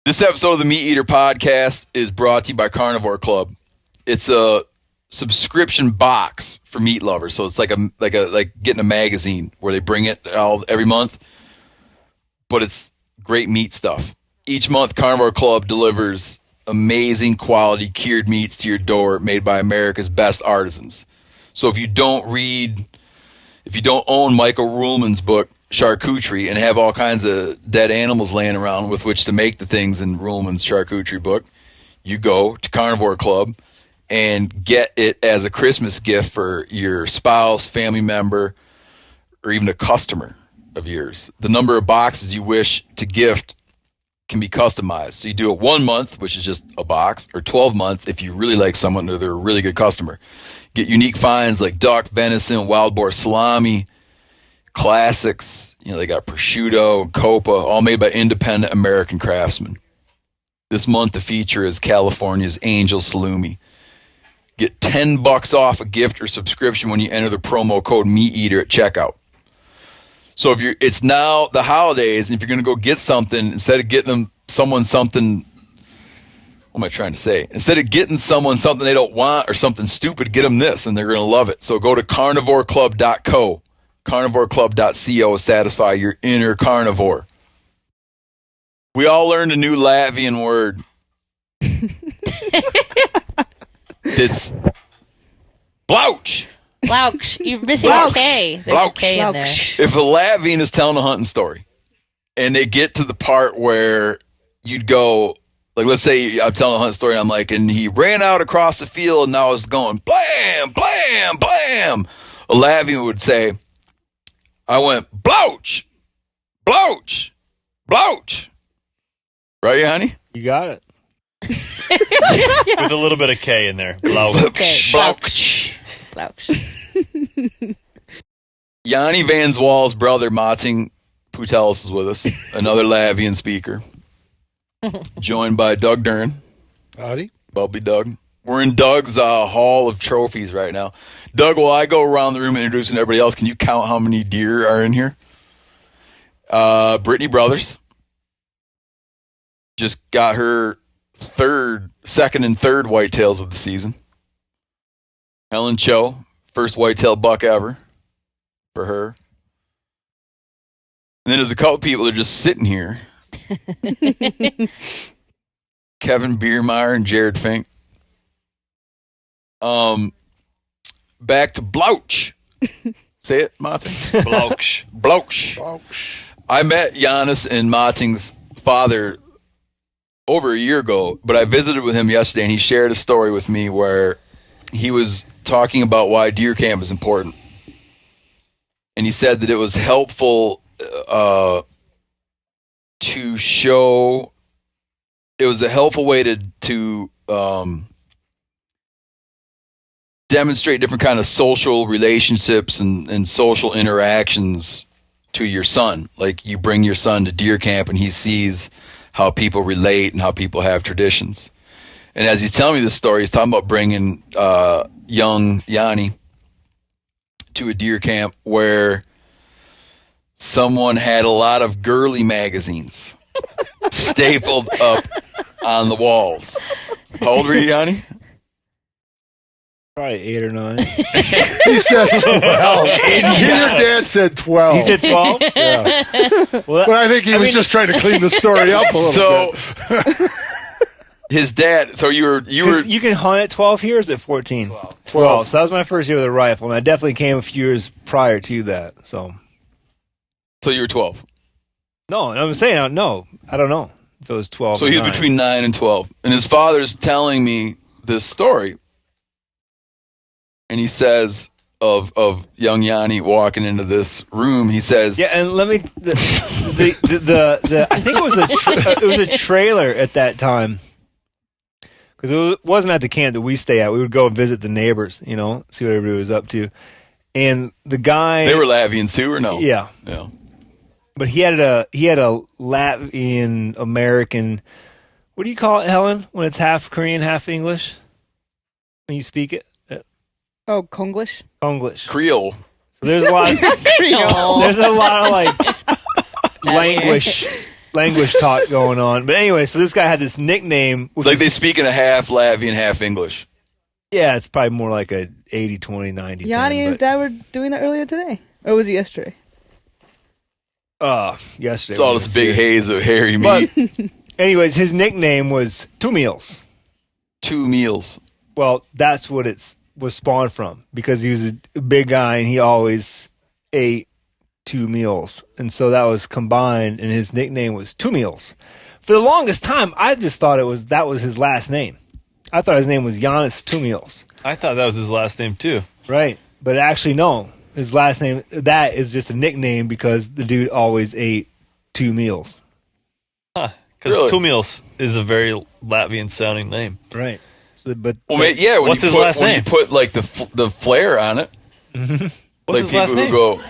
This episode of the MeatEater podcast is brought to you by Carnivore Club. It's a subscription box for meat lovers, so it's like getting a magazine where they bring it every month, but it's great meat stuff. Each month, Carnivore Club delivers amazing quality cured meats to your door, made by America's best artisans. So if you don't own Michael Ruhlman's book Charcuterie and have all kinds of dead animals laying around with which to make the things in Ruhlman's charcuterie book, you go to Carnivore Club and get it as a Christmas gift for your spouse, family member, or even a customer of yours. The number of boxes you wish to gift can be customized. So you do it 1 month, which is just a box, or 12 months if you really like someone or they're a really good customer. Get unique finds like duck, venison, wild boar salami, classics. They got prosciutto, copa, all made by independent American craftsmen. This month, the feature is California's Angel Salumi. Get $10 off a gift or subscription when you enter the promo code MeatEater at checkout. So it's now the holidays, and if you're going to go get something, instead of getting someone something, what am I trying to say? Instead of getting someone something they don't want or something stupid, get them this, and they're going to love it. So go to carnivoreclub.co. carnivoreclub.co, satisfy your inner carnivore. We all learned a new Latvian word. It's blaukš. Blaukš. You're missing a K. There's a K in there. If a Latvian is telling a hunting story and they get to the part where you'd go, like, let's say I'm telling a hunting story, I'm like, and he ran out across the field and I was going blam, blam, blam. A Latvian would say, I went blaukš, blaukš, blaukš. Right, Yanni? You got it. With a little bit of K in there. Blaukš. Blaukš. Blaukš. Yanni Van Zwal's brother, Mahting Putelis, is with us. Another Latvian speaker. Joined by Doug Duren. Howdy. Bubbly Doug. We're in Doug's hall of trophies right now. Doug, while I go around the room introducing everybody else, can you count how many deer are in here? Brittany Brothers just got her second and third whitetails of the season. Helen Cho, first whitetail buck ever for her. And then there's a couple people that are just sitting here. Kevin Biermeyer and Jared Fink. Back to blaukš. Say it, Mahting. Blaukš. Blaukš. Blaukš. I met Janis and Mahting's father over a year ago, but I visited with him yesterday, and he shared a story with me where he was talking about why deer camp is important. And he said that it was helpful to show, it was a helpful way to demonstrate different kind of social relationships and social interactions to your son. Like, you bring your son to deer camp and he sees how people relate and how people have traditions. And as he's telling me this story, he's talking about bringing young Yanni to a deer camp where someone had a lot of girly magazines stapled up on the walls. How old were you, Yanni? Probably 8 or 9. He said 12. Your dad said 12. He said 12? Yeah. Well, But I think he was just trying to clean the story up a little bit. His dad, so you were you can hunt at 12 here, or is it 14? 12. So that was my first year with a rifle, and I definitely came a few years prior to that. So you were 12. no, I'm saying, no, I don't know if it was 12 So or he was 9. between 9 and 12. And his father's telling me this story. And he says of young Yanni walking into this room, he says, Yeah, and let me, I think it was a trailer at that time. Because it wasn't at the camp that we stay at. We would go visit the neighbors, see what everybody was up to. And the guy... They were Latvians too, or no? Yeah. Yeah. But he had a Latvian American... What do you call it, Helen, when it's half Korean, half English? When you speak it? Oh, Konglish? Konglish. Creole. So there's a lot of... Creole. There's a lot of, language language talk going on. But anyway, so this guy had this nickname. Like they speak in a half Latvian, half English. Yeah, it's probably more like a 80, 20, 90, Yanni and his dad were doing that earlier today. Or was it yesterday? Yesterday. It's all this big haze of hairy meat. But anyways, his nickname was Two Meals. 2 meals. Well, that's what it was spawned from, because he was a big guy and he always ate 2 meals. And so that was combined, and his nickname was Two Meals. For the longest time, I just thought that was his last name. I thought his name was Janis Putelis. I thought that was his last name too. Right. But actually, no. His last name, that is just a nickname because the dude always ate 2 meals. Huh. Because Really? Two Meals is a very Latvian sounding name. Right. So, but Yeah, when What's you his put, last when name? you put like the flair on it. What's Like his people last who name? go,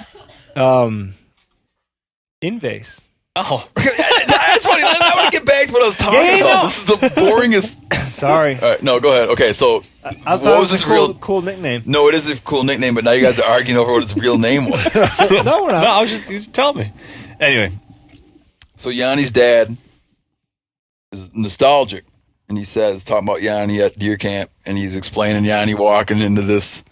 Invase. Oh, that's funny. I want to get back to what I was talking Yeah, about. no. This is the boringest. Sorry. All right, no, go ahead. Okay, so I what thought was it was his a real? cool nickname. No, it is a cool nickname, but now you guys are arguing over what his real name was. No, we're not. no, I was just tell me. Anyway, So Yanni's dad is nostalgic, and he says, talking about Yanni at deer camp, and he's explaining Yanni walking into this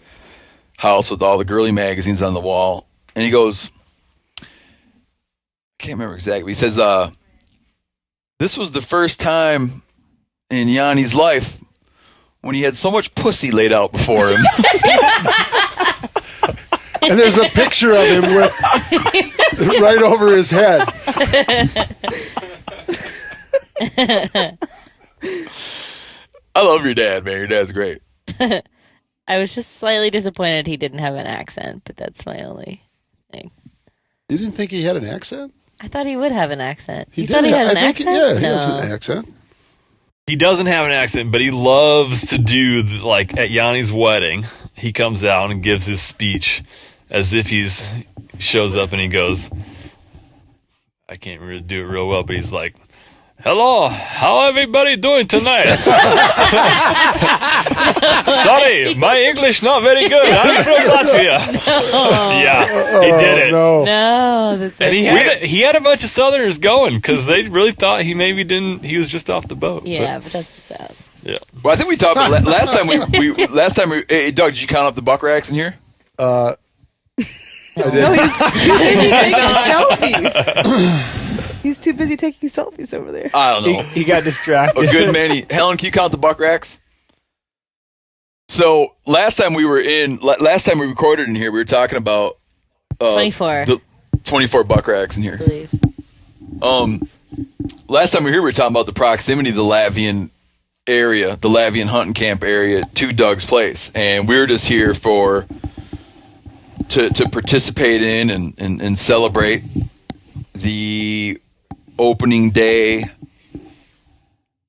house with all the girly magazines on the wall, and he goes, I can't remember exactly. He says, this was the first time in Yanni's life when he had so much pussy laid out before him. And there's a picture of him with right over his head. I love your dad, man. Your dad's great. I was just slightly disappointed he didn't have an accent, but that's my only thing. You didn't think he had an accent? I thought he would have an accent. He You thought he did. had an I think, accent? yeah, he No. has an accent. he doesn't have an accent, but he loves to do, like, at Yanni's wedding, he comes out and gives his speech as if shows up and he goes, I can't really do it real well, but he's like, hello, how everybody doing tonight? Sorry, my English not very good. I'm from Latvia. Yeah, he did it. No. No, that's And okay. he had a bunch of Southerners going because they really thought he maybe didn't. He was just off the boat. Yeah, but that's the South. Yeah. Well, I think we talked about last time. Hey, Doug, did you count up the buck racks in here? I No, did. he's too busy taking selfies. He's too busy taking selfies over there. I don't know. He got distracted. A good many. Helen, can you count the buck racks? So last time we recorded in here, we were talking about 24. the 24 buck racks in here. I believe. Last time we were here, we were talking about the proximity of the Latvian area, the Latvian hunting camp area to Doug's place, and we were just here to participate in and celebrate the opening day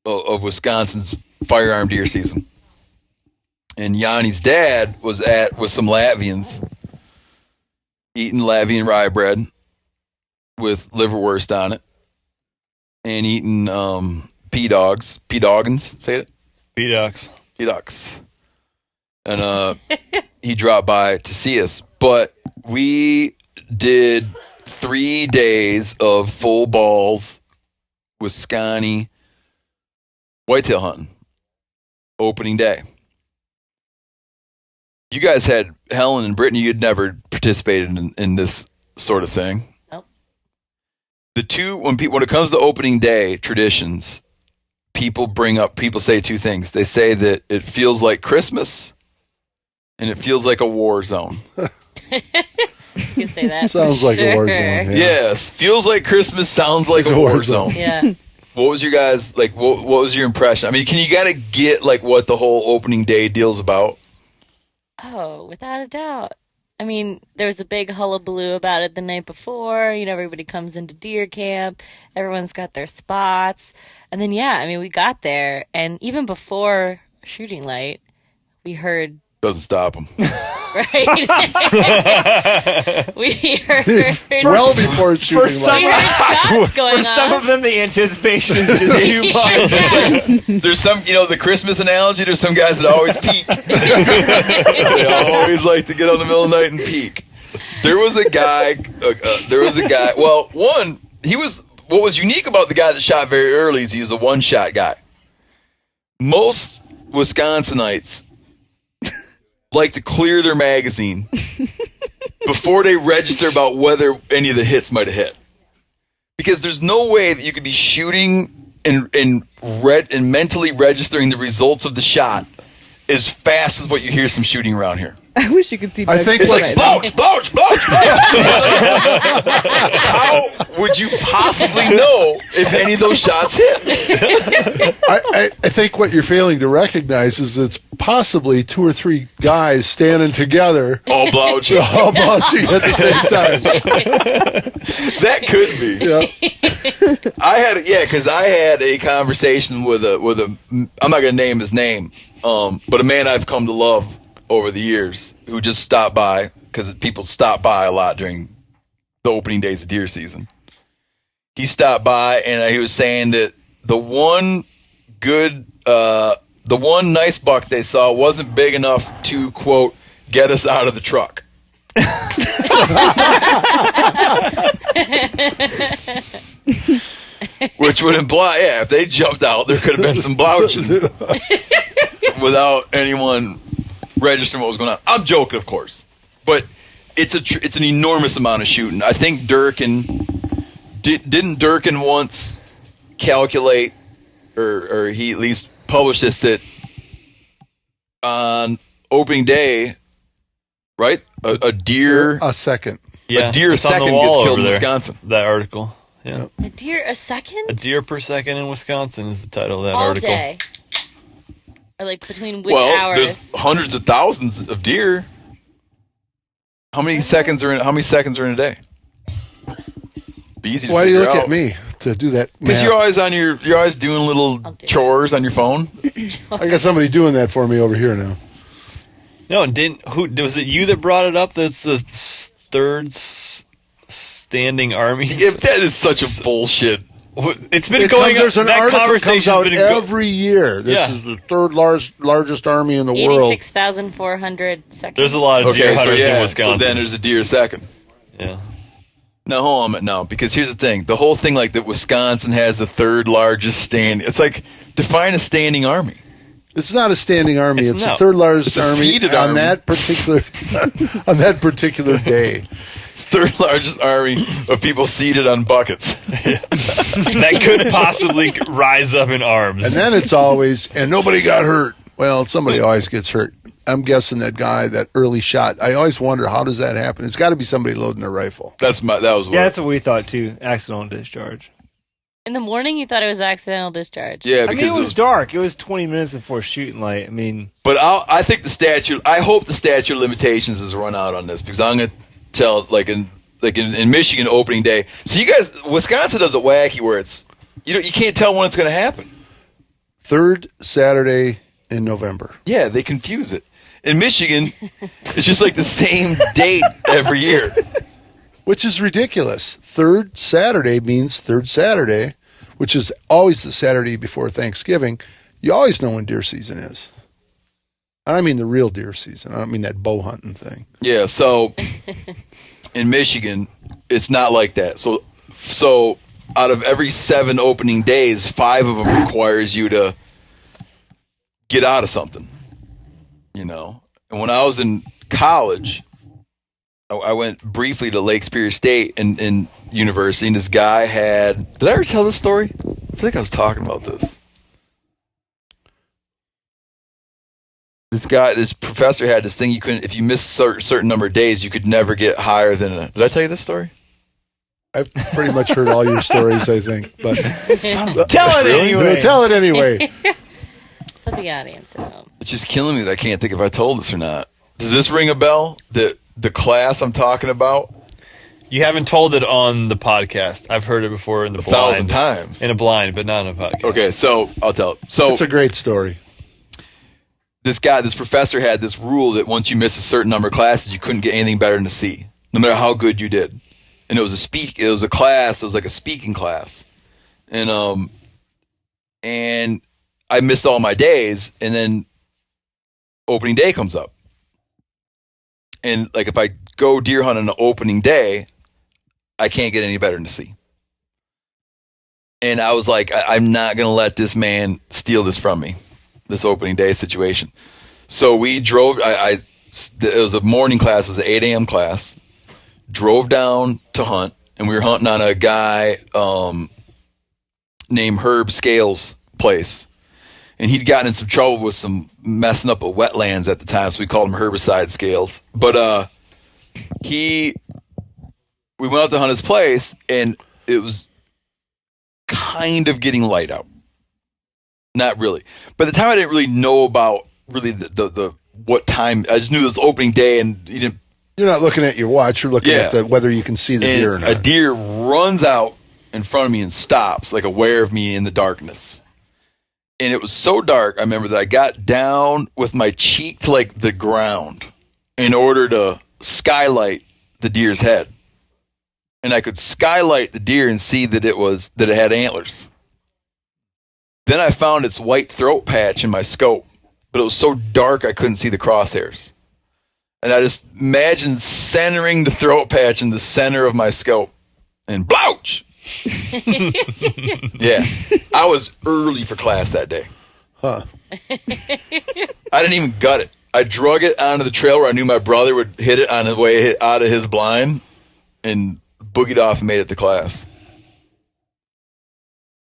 of Wisconsin's firearm deer season. And Yanni's dad was with some Latvians eating Latvian rye bread with liverwurst on it and eating P-doggins, say it? B-Ducks. P-ducks. And he dropped by to see us. But we did 3 days of full balls Wisconsin whitetail hunting. Opening day. You guys had Helen and Brittany. You'd never participated in this sort of thing. Nope. When it comes to opening day traditions, people say 2 things. They say that it feels like Christmas and it feels like a war zone. You can say that. Sounds for like a war sure. zone. Yeah. Yes, feels like Christmas, sounds like a war zone. Yeah. What was your guys like? What was your impression? I mean, can you kind of get like what the whole opening day deal's about? Oh, without a doubt. I mean, there was a big hullabaloo about it the night before. You know, everybody comes into deer camp. Everyone's got their spots. And then, yeah, I mean, we got there. And even before shooting light, we heard, Doesn't stop them. right? we heard... Well before shooting some- we light. heard shots going For some off. of them, the anticipation is just too much. There's some, the Christmas analogy. There's some guys that always peek. They always like to get on the middle of the night and peek. There was a guy. Well, one, he was what was unique about the guy that shot very early is he was a one-shot guy. Most Wisconsinites like to clear their magazine before they register about whether any of the hits might have hit. Because there's no way that you could be shooting and mentally registering the results of the shot as fast as what you hear some shooting around here. I wish you could see. I think It's like Doug's slouch. How would you possibly know if any of those shots hit? I think what you're failing to recognize is it's possibly 2 or 3 guys standing together, All blouching. all bouncing at the same time. That could be. Yeah. Because I had a conversation with a. I'm not gonna name his name, but a man I've come to love over the years who just stopped by because people stop by a lot during the opening days of deer season. He stopped by and he was saying that the one nice buck they saw wasn't big enough to, quote, get us out of the truck. Which would imply, if they jumped out, there could have been some blouching without anyone registering what was going on. I'm joking, of course, but it's an enormous amount of shooting. I think Durkin didn't Durkin once calculate, or he at least published this, that on opening day, right, a deer A second. Yeah, a deer a it's on the second wall gets killed over in there, Wisconsin. That article. Yeah. A deer a second? A deer per second in Wisconsin is the title of that All article. day. Or like between which Well, hours? there's hundreds of thousands of deer. How many seconds are in a day? Be easy to Why do you figure look out. at me to do that? Because math? you're always doing little I'll do it. chores on your phone. I got somebody doing that for me over here now. No, and was it you that brought it up? That's the third standing army. If that is such a bullshit. It's been going. There's an that article comes conversation's out been every year. This Yeah. is the third largest army in the world. 86,400 seconds. There's a lot of deer Okay, so hunters in yeah, Wisconsin. so then there's a deer second. Yeah. No, hold on, no, because here's the thing: the whole thing, like that, Wisconsin has the third largest stand. It's like define a standing army. It's not a standing army. It's It's the not. third largest It's a army seated on army. that particular on that particular day. It's the third largest army of people seated on buckets. That could possibly rise up in arms. And then it's always, and nobody got hurt. Well, somebody always gets hurt. I'm guessing that guy, that early shot. I always wonder, how does that happen? It's got to be somebody loading a rifle. That was what. Yeah, that's what we thought too. Accidental discharge. In the morning, you thought it was accidental discharge. Yeah, I because mean, it was dark. It was 20 minutes before shooting light. I mean, But I think I hope the statute of limitations is run out on this, because I'm gonna tell in Michigan opening day. So you guys, Wisconsin does it wacky where it's you can't tell when it's gonna happen. Third Saturday in November. Yeah, they confuse it. In Michigan, it's just like the same date every year. Which is ridiculous. Third Saturday means third Saturday, which is always the Saturday before Thanksgiving. You always know when deer season is. And I mean the real deer season. I don't mean that bow hunting thing. Yeah, so in Michigan, it's not like that. So out of every 7 opening days, 5 of them requires you to get out of something. And when I was in college, I went briefly to Lake Superior State and University, and this guy had. Did I ever tell this story? I feel like I was talking about this. This professor had this thing you couldn't. If you missed a certain number of days, you could never get higher than a. Did I tell you this story? I've pretty much heard all your stories, I think. But tell it anyway. Tell it anyway. Let the audience know. It's just killing me that I can't think if I told this or not. Does this ring a bell? The class I'm talking about? You haven't told it on the podcast. I've heard it before in the blind. 1,000 times. In a blind, but not in a podcast. Okay, so I'll tell it. So It's a great story. this professor had this rule that once you missed a certain number of classes, you couldn't get anything better than a C, no matter how good you did. And it was a class. It was like a speaking class, and I missed all my days, and then opening day comes up, and like if I go deer hunt on the opening day, I can't get any better than a C. And I was like, I'm not going to let this man steal this from me, this opening day situation. So we drove, it was a morning class, it was an 8 a.m. class, drove down to hunt, and we were hunting on a guy named Herb Scales' place. And he'd gotten in some trouble with some messing up of wetlands at the time, so we called him Herbicide Scales. But we went out to hunt his place, and it was kind of getting light out. Not really. By the time I didn't really know about really the what time. I just knew it was opening day, and You're not looking at your watch. You're looking at whether you can see the deer or not. A deer runs out in front of me and stops, like aware of me in the darkness. And it was so dark, I remember that I got down with my cheek to like the ground in order to skylight the deer's head. And I could skylight the deer and see that it had antlers. Then I found its white throat patch in my scope, but it was so dark I couldn't see the crosshairs. And I just imagined centering the throat patch in the center of my scope and blaukš. Yeah. I was early for class that day. Huh. I didn't even gut it. I drug it onto the trail where I knew my brother would hit it on his way out of his blind and boogied off and made it to class.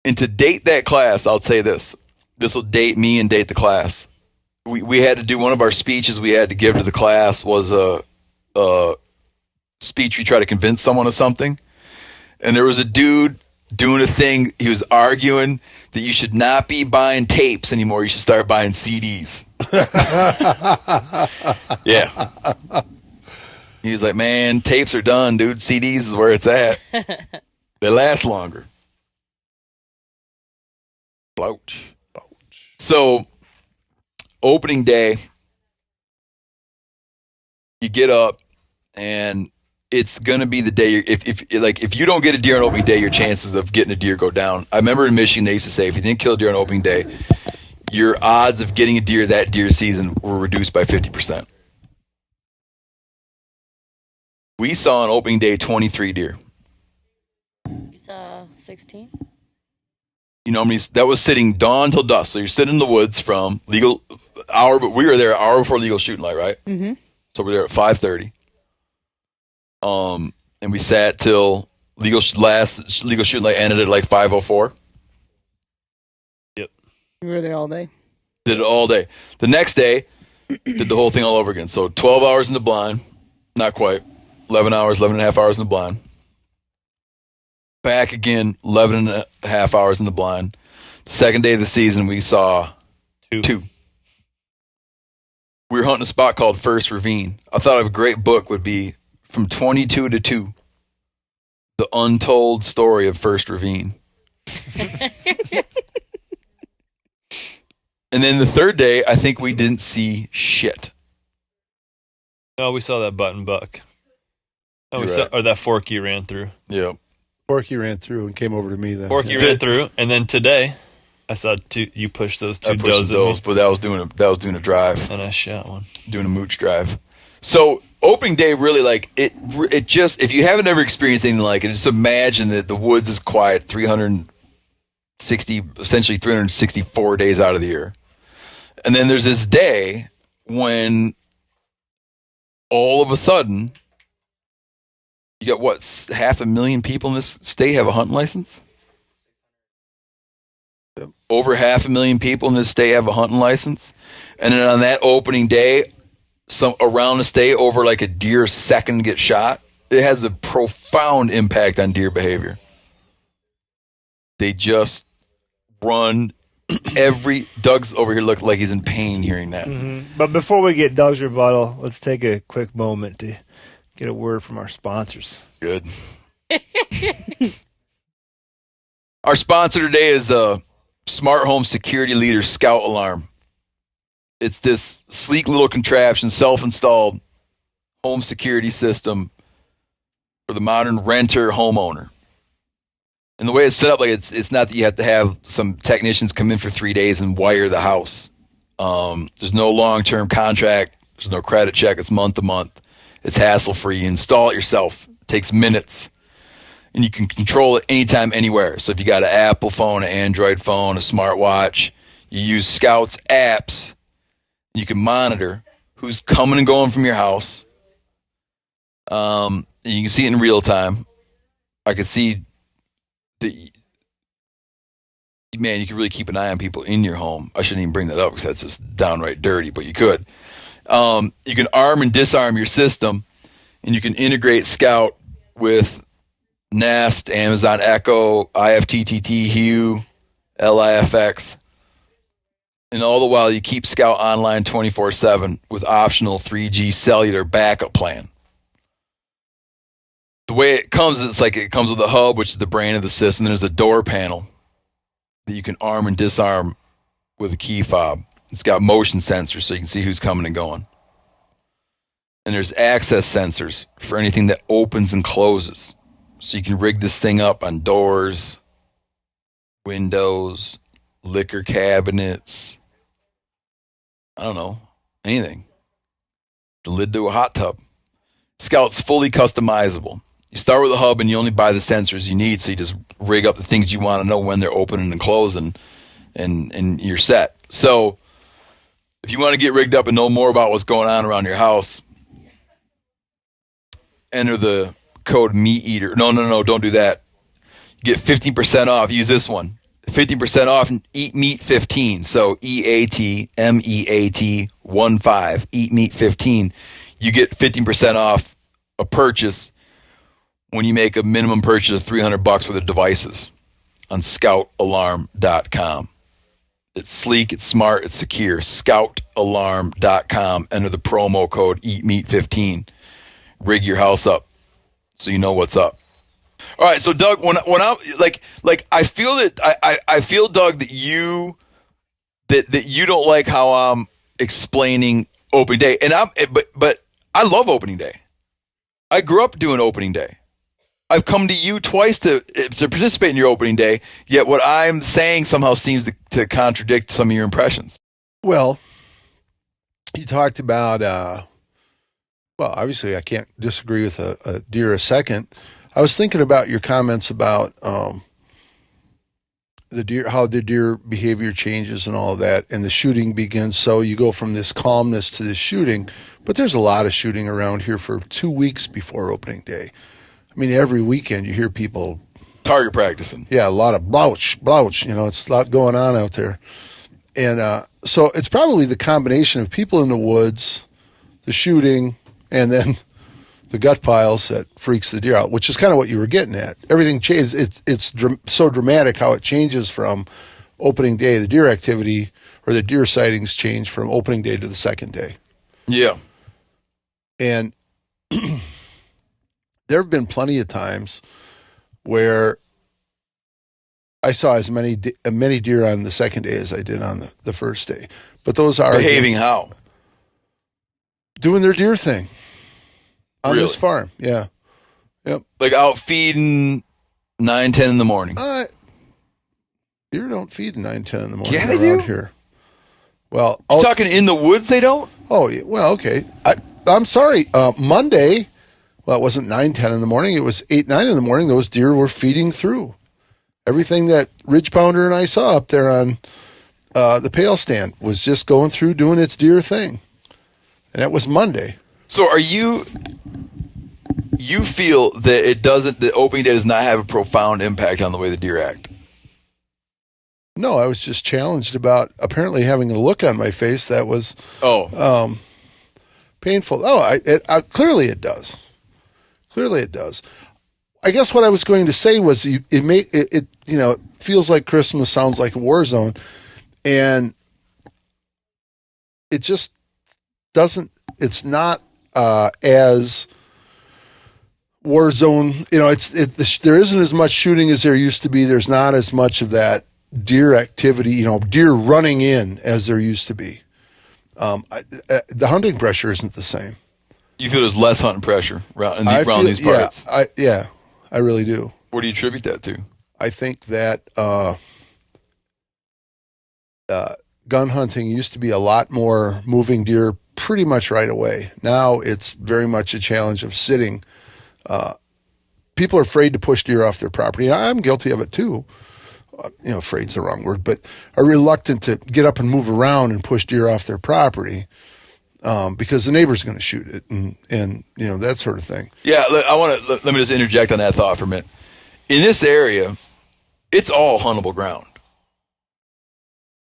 And to date that class, I'll say this. This will date me and date the class. We had to do one of our speeches we had to give to the class was a speech we try to convince someone of something. And there was a dude doing a thing. He was arguing that you should not be buying tapes anymore. You should start buying CDs. Yeah. He was like, man, tapes are done, dude. CDs is where it's at. They last longer. Blaukš. So, opening day, you get up, and it's gonna be the day. If you don't get a deer on opening day, your chances of getting a deer go down. I remember in Michigan they used to say if you didn't kill a deer on opening day, your odds of getting a deer that deer season were reduced by 50%. We saw on opening day 23 deer. You saw 16? You know, that was sitting dawn till dusk. So you're sitting in the woods from legal hour, but we were there an hour before legal shooting light, right? Mm-hmm. So we're there at 5:30. And we sat till legal shooting light ended at like 5:04. Yep. We were there all day. Did it all day. The next day, did the whole thing all over again. So 12 hours in the blind, not quite. 11 and a half hours in the blind. Back again, 11 and a half hours in the blind. The second day of the season, we saw two. We were hunting a spot called First Ravine. I thought a great book would be From 22 to 2, The Untold Story of First Ravine. And then the third day, I think we didn't see shit. Oh, we saw that button buck. Oh, You're we saw, right. or that Forky ran through. Yeah. Forky ran through and came over to me then. Forky ran through, and then today, I saw two. You pushed those I two pushed does at those, me, but that was doing a drive, and I shot one. doing a mooch drive. So opening day really like it just, if you haven't ever experienced anything like it, just imagine that the woods is quiet 364 days out of the year. And then there's this day when all of a sudden you got 500,000 people in this state have a hunting license? Yep. Over 500,000 people in this state have a hunting license. And then on that opening day, some around the state, over like a deer second get shot. It has a profound impact on deer behavior. They just run. Doug's over here look like he's in pain hearing that. Mm-hmm. But before we get Doug's rebuttal, let's take a quick moment to get a word from our sponsors. Good. Our sponsor today is the Smart Home Security Leader Scout Alarm. It's this sleek little contraption, self-installed home security system for the modern renter homeowner. And the way it's set up, like it's not that you have to have some technicians come in for 3 days and wire the house. There's no long-term contract. There's no credit check. It's month to month. It's hassle-free. You install it yourself. It takes minutes. and you can control it anytime, anywhere. So if you got an Apple phone, an Android phone, a smartwatch, you use Scout's apps, you can monitor who's coming and going from your house. You can see it in real time. I could see the man. You can really keep an eye on people in your home. I shouldn't even bring that up because that's just downright dirty, but you could. You can arm and disarm your system, and you can integrate Scout with Nest, Amazon Echo, IFTTT, Hue, LIFX. And all the while, you keep Scout online 24/7 with optional 3G cellular backup plan. The way it comes, it's like it comes with a hub, which is the brain of the system. There's a door panel that you can arm and disarm with a key fob. It's got motion sensors so you can see who's coming and going. And there's access sensors for anything that opens and closes. So you can rig this thing up on doors, windows, liquor cabinets, I don't know, anything. The lid to a hot tub. Scout's fully customizable. You start with a hub and you only buy the sensors you need, so you just rig up the things you want to know when they're opening and closing, and you're set. So if you want to get rigged up and know more about what's going on around your house, enter the code MeatEater. No, don't do that. You get 15% off. Use this one. 15% off and Eat Meat 15. So EATMEAT 15. Eat Meat 15. You get 15% off a purchase when you make a minimum purchase of $300 worth of devices on scoutalarm.com. It's sleek, it's smart, it's secure. Scoutalarm.com. Enter the promo code EatMeat15. Rig your house up so you know what's up. All right, so Doug, when I like I feel that I feel, Doug, that you don't like how I'm explaining opening day, and but I love opening day. I grew up doing opening day. I've come to you twice to participate in your opening day, yet what I'm saying somehow seems to contradict some of your impressions. Well, you talked about, well, obviously I can't disagree with a deer a second. I was thinking about your comments about the deer, how the deer behavior changes and all of that, and the shooting begins. So you go from this calmness to this shooting, but there's a lot of shooting around here for 2 weeks before opening day. I mean, every weekend you hear people target practicing. Yeah, a lot of blaukš. You know, it's a lot going on out there. And so it's probably the combination of people in the woods, the shooting, and then the gut piles that freaks the deer out, which is kind of what you were getting at. Everything changes. It's so dramatic how it changes from opening day. The deer activity or the deer sightings change from opening day to the second day. Yeah. And there have been plenty of times where I saw as many deer on the second day as I did on the first day. But those are behaving how? Doing their deer thing on Really? this farm. Yeah. Yep. Like out feeding 9, 10 in the morning. Deer don't feed 9, 10 in the morning Yeah, they around do? here. Well, You're talking in the woods they don't? oh, yeah, well, okay. I'm sorry. Monday, well, it wasn't 9, 10 in the morning. It was 8, 9 in the morning. Those deer were feeding through. Everything that Ridge Pounder and I saw up there on the pail stand was just going through doing its deer thing. And that was Monday. So are you feel that the opening day does not have a profound impact on the way the deer act? No, I was just challenged about apparently having a look on my face that was painful. Oh, clearly it does. Clearly it does. I guess what I was going to say was it feels like Christmas, sounds like a war zone, and it just doesn't. It's not as war zone. You know, there isn't as much shooting as there used to be. There's not as much of that deer activity. You know, deer running in as there used to be. The hunting pressure isn't the same. You feel there's less hunting pressure around these parts? Yeah, I really do. What do you attribute that to? I think that gun hunting used to be a lot more moving deer pretty much right away. Now it's very much a challenge of sitting people are afraid to push deer off their property. And I'm guilty of it too. Afraid's the wrong word, but are reluctant to get up and move around and push deer off their property because the neighbor's going to shoot it and that sort of thing. Yeah, let me just interject on that thought for a minute. In this area, it's all huntable ground.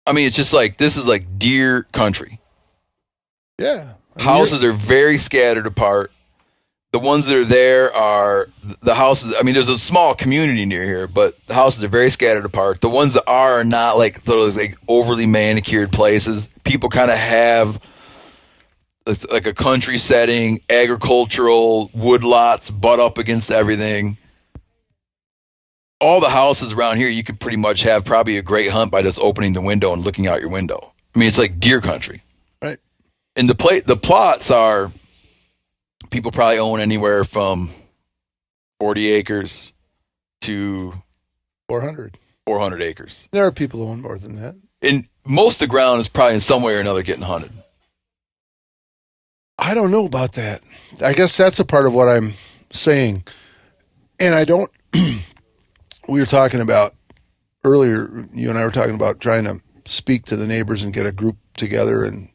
I mean, it's just like, this is like deer country. Yeah. Houses are very scattered apart. The ones that are there are the houses. I mean, there's a small community near here, but the houses are very scattered apart. The ones that are not like those like overly manicured places. People kind of have like a country setting, agricultural wood lots butt up against everything. All the houses around here, you could pretty much have probably a great hunt by just opening the window and looking out your window. I mean, it's like deer country. Right. And the plots are, people probably own anywhere from 40 acres to 400 acres. There are people who own more than that. And most of the ground is probably in some way or another getting hunted. I don't know about that. I guess that's a part of what I'm saying. And I don't, we were talking about earlier, you and I were talking about trying to speak to the neighbors and get a group together and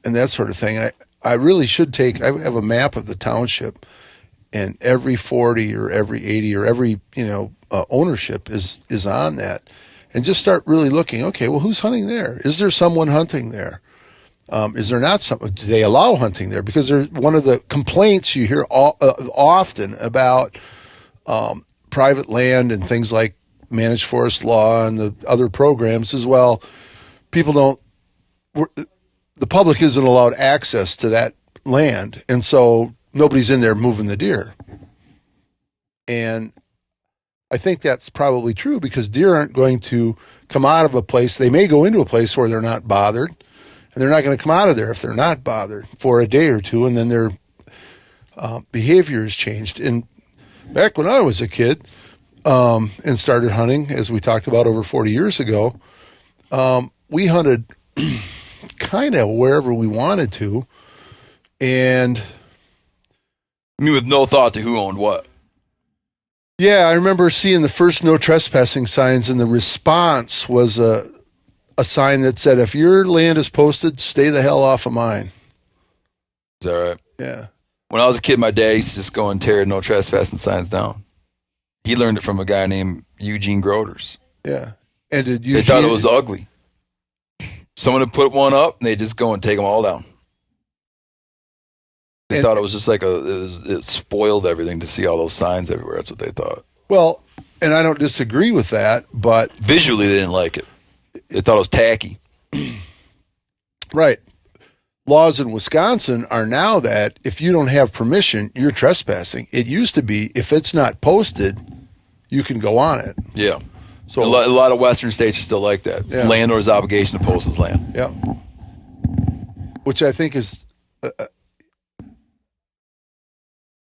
that sort of thing. I really should I have a map of the township, and every 40 or every 80 or every, ownership is on that, and just start really looking, okay, well, who's hunting there? Is there someone hunting there? Is there not some? Do they allow hunting there? Because there's one of the complaints you hear often about private land and things like managed forest law and the other programs as well. The public isn't allowed access to that land, and so nobody's in there moving the deer. And I think that's probably true, because deer aren't going to come out of a place. They may go into a place where they're not bothered, and they're not going to come out of there if they're not bothered for a day or two, and then their behavior has changed. And back when I was a kid and started hunting, as we talked about over 40 years ago, we hunted kind of wherever we wanted to, and I mean, with no thought to who owned what. Yeah, I remember seeing the first no trespassing signs, and the response was a sign that said, if your land is posted, stay the hell off of mine. Is that right? Yeah. When I was a kid, my dad used to just go and tear no trespassing signs down. He learned it from a guy named Eugene Groders. Yeah. And they thought it was ugly. Someone would put one up, and they just go and take them all down. They thought it was just like it spoiled everything to see all those signs everywhere. That's what they thought. Well, and I don't disagree with that, but visually they didn't like it. They thought it was tacky. Right. Laws in Wisconsin are now that if you don't have permission, you're trespassing. It used to be, if it's not posted, you can go on it. Yeah. So a lot of Western states are still like that. It's the landlord's obligation to post his land. Yeah. Which I think is,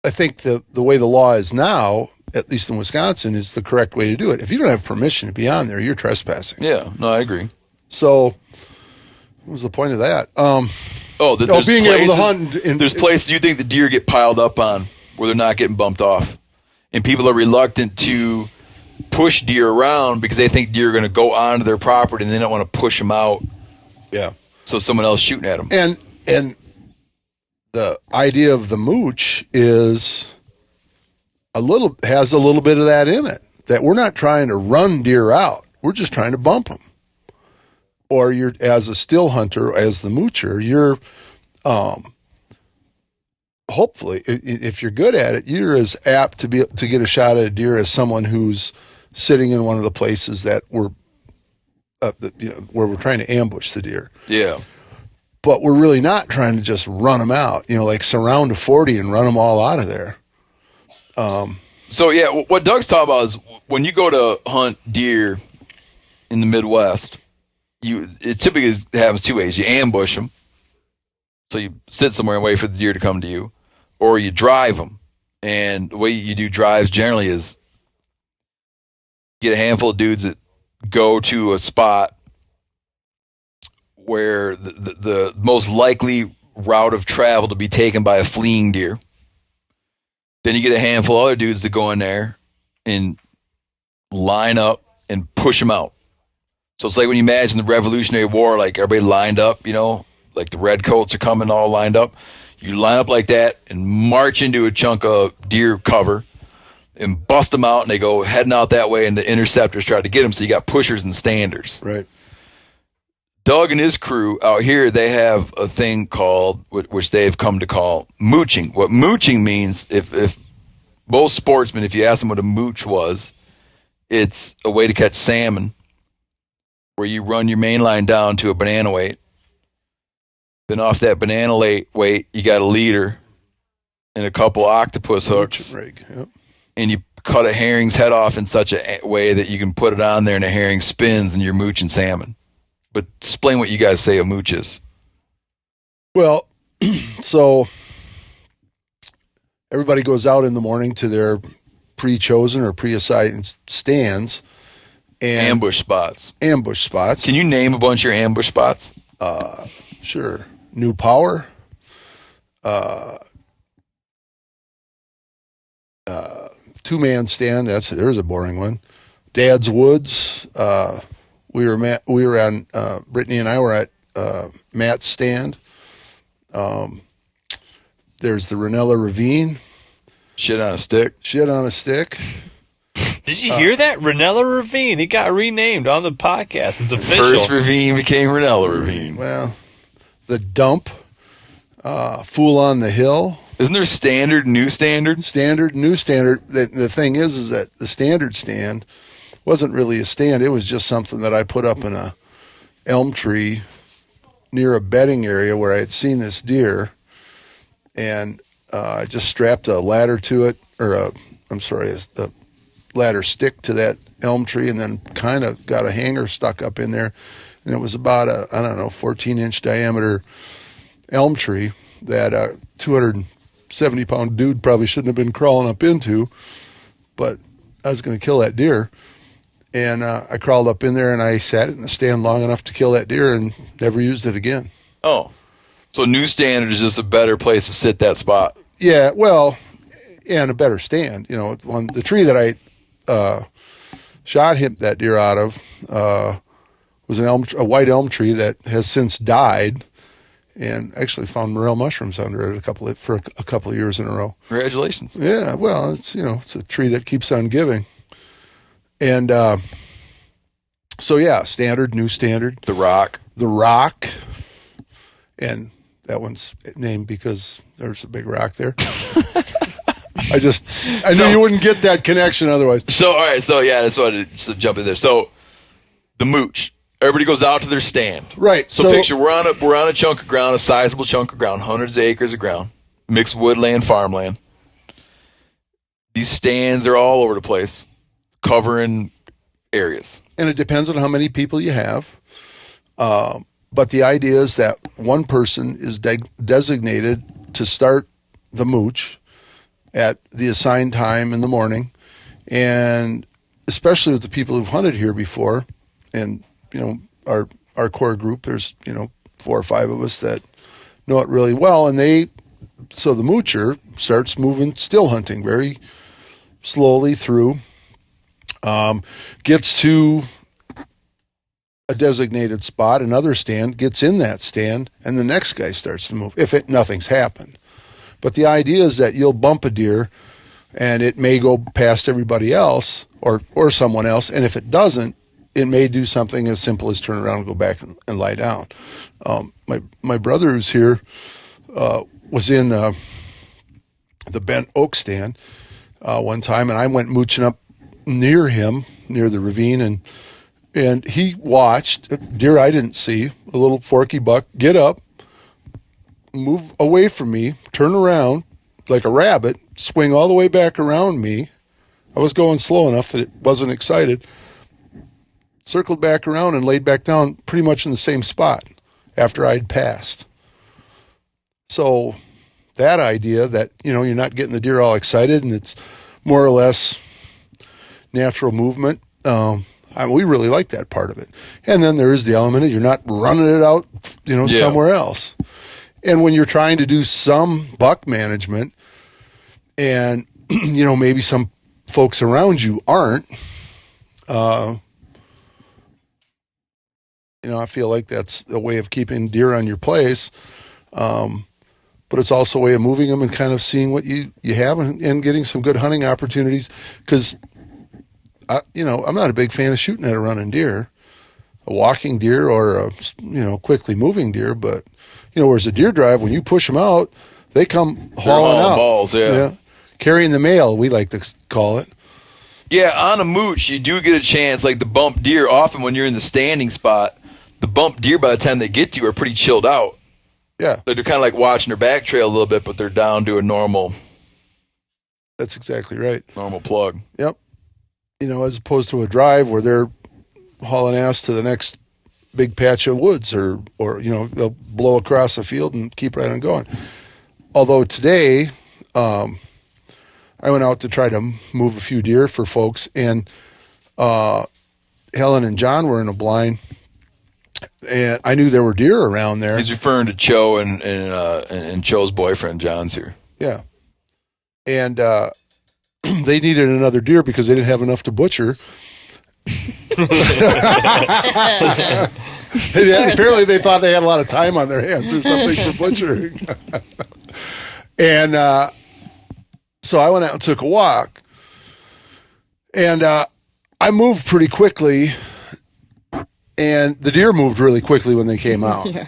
I think the way the law is now, at least in Wisconsin, is the correct way to do it. If you don't have permission to be on there, you're trespassing. Yeah, no, I agree. So, what was the point of that? There's being places, able to hunt. There's places you think the deer get piled up on where they're not getting bumped off. And people are reluctant to push deer around because they think deer are going to go onto their property and they don't want to push them out. Yeah. So someone else shooting at them. And the idea of the mooch is has a little bit of that in it, that we're not trying to run deer out. We're just trying to bump them. Or you're, as a still hunter, as the moocher, you're, hopefully, if you're good at it, you're as apt to get a shot at a deer as someone who's sitting in one of the places that where we're trying to ambush the deer. Yeah. But we're really not trying to just run them out, like surround a 40 and run them all out of there. So yeah, what Doug's talking about is when you go to hunt deer in the Midwest, it typically happens two ways. You ambush them, so you sit somewhere and wait for the deer to come to you, or you drive them. And the way you do drives generally is get a handful of dudes that go to a spot where the most likely route of travel to be taken by a fleeing deer. Then you get a handful of other dudes to go in there and line up and push them out. So it's like when you imagine the Revolutionary War, like everybody lined up, you know, like the redcoats are coming all lined up. You line up like that and march into a chunk of deer cover and bust them out, and they go heading out that way, and the interceptors try to get them. So you got pushers and standers. Right. Doug and his crew out here, they have a thing called, which they've come to call mooching. What mooching means, if most sportsmen, if you ask them what a mooch was, it's a way to catch salmon where you run your main line down to a banana weight. Then off that banana weight, you got a leader and a couple octopus hooks. Rig. Yep. And you cut a herring's head off in such a way that you can put it on there and a herring spins and you're mooching salmon. But explain what you guys say a mooch is. Well, so everybody goes out in the morning to their pre-chosen or pre-assigned stands. And Ambush spots. Ambush spots. Can you name a bunch of your ambush spots? Sure. New Power. Two-man stand. There's a boring one. Dad's Woods. We were on. Brittany and I were at Matt's stand. There's the Rinella Ravine. Shit on a stick. Shit on a stick. Did you hear that? Rinella Ravine. It got renamed on the podcast. It's official. First ravine became Rinella Ravine. Well, the Dump. Fool on the Hill. Isn't there standard, new standard? Standard, new standard. The thing is that the standard stand wasn't really a stand. It was just something that I put up in a elm tree near a bedding area where I had seen this deer, and I just strapped a ladder to it, or a ladder stick to that elm tree, and then kind of got a hanger stuck up in there, and it was about a 14-inch diameter elm tree that a 270-pound dude probably shouldn't have been crawling up into, but I was going to kill that deer. And I crawled up in there and I sat in the stand long enough to kill that deer and never used it again. Oh. So new standard is just a better place to sit that spot. Yeah, well, and a better stand. You know, the tree that I shot that deer out of was a white elm tree that has since died, and actually found morel mushrooms under it for a couple of years in a row. Congratulations. Yeah, well, it's a tree that keeps on giving. And so, yeah, standard, new standard. The Rock. The Rock. And that one's named because there's a big rock there. I knew you wouldn't get that connection otherwise. So, all right. So, yeah, that's what to jump in there. So, the mooch. Everybody goes out to their stand. Right. So picture we're on a chunk of ground, a sizable chunk of ground, hundreds of acres of ground, mixed woodland, farmland. These stands are all over the place, covering areas. And it depends on how many people you have. But the idea is that one person is designated to start the mooch at the assigned time in the morning. And especially with the people who've hunted here before, and our core group, there's 4 or 5 of us that know it really well, and so the moocher starts moving still hunting very slowly through, gets to a designated spot, another stand, gets in that stand, and the next guy starts to move if nothing's happened. But the idea is that you'll bump a deer and it may go past everybody else or someone else, and if it doesn't, it may do something as simple as turn around and go back and lie down. My brother who's here was in the bent oak stand one time, and I went mooching up near him, near the ravine, and he watched a deer I didn't see, a little forky buck, get up, move away from me, turn around like a rabbit, swing all the way back around me. I was going slow enough that it wasn't excited. Circled back around and laid back down pretty much in the same spot after I'd passed. So that idea that, you're not getting the deer all excited and it's more or less natural movement, we really like that part of it. And then there is the element of you're not running it out, somewhere else. And when you're trying to do some buck management and maybe some folks around you aren't. I feel like that's a way of keeping deer on your place. But it's also a way of moving them and kind of seeing what you have and getting some good hunting opportunities. Because, I'm not a big fan of shooting at a running deer, a walking deer or a, quickly moving deer. But, whereas a deer drive, when you push them out, they come hauling out. Balls, yeah. Carrying the mail, we like to call it. Yeah, on a mooch, you do get a chance. Like the bump deer, often when you're in the standing spot, the bump deer, by the time they get to you, are pretty chilled out. Yeah. They're kind of like watching their back trail a little bit, but they're down to a normal. That's exactly right. Normal plug. Yep. As opposed to a drive where they're hauling ass to the next big patch of woods or they'll blow across the field and keep right on going. Although today, I went out to try to move a few deer for folks, and Helen and John were in a blind, and I knew there were deer around there. He's referring to Cho and Cho's boyfriend, John's here. Yeah. And they needed another deer because they didn't have enough to butcher. Apparently they thought they had a lot of time on their hands or something for butchering. And so I went out and took a walk. And I moved pretty quickly. And the deer moved really quickly when they came out. Yeah.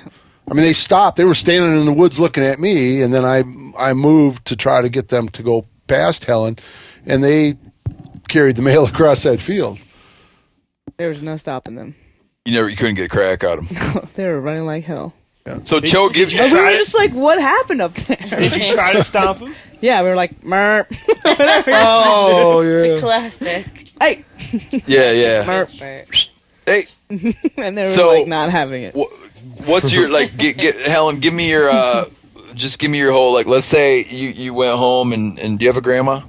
I mean, they stopped. They were standing in the woods looking at me. And then I moved to try to get them to go past Helen. And they carried the mail across that field. There was no stopping them. You couldn't get a crack out of him. They were running like hell. Yeah. So Cho gives you. And we were just like, what happened up there? Did you try to stop him? Yeah, we were like, merp. Oh, yeah. Classic. Hey. Yeah. Merp. Hey, And they were So- like not having it. what's your get Helen? Give me your just give me your whole let's say you went home and do you have a grandma?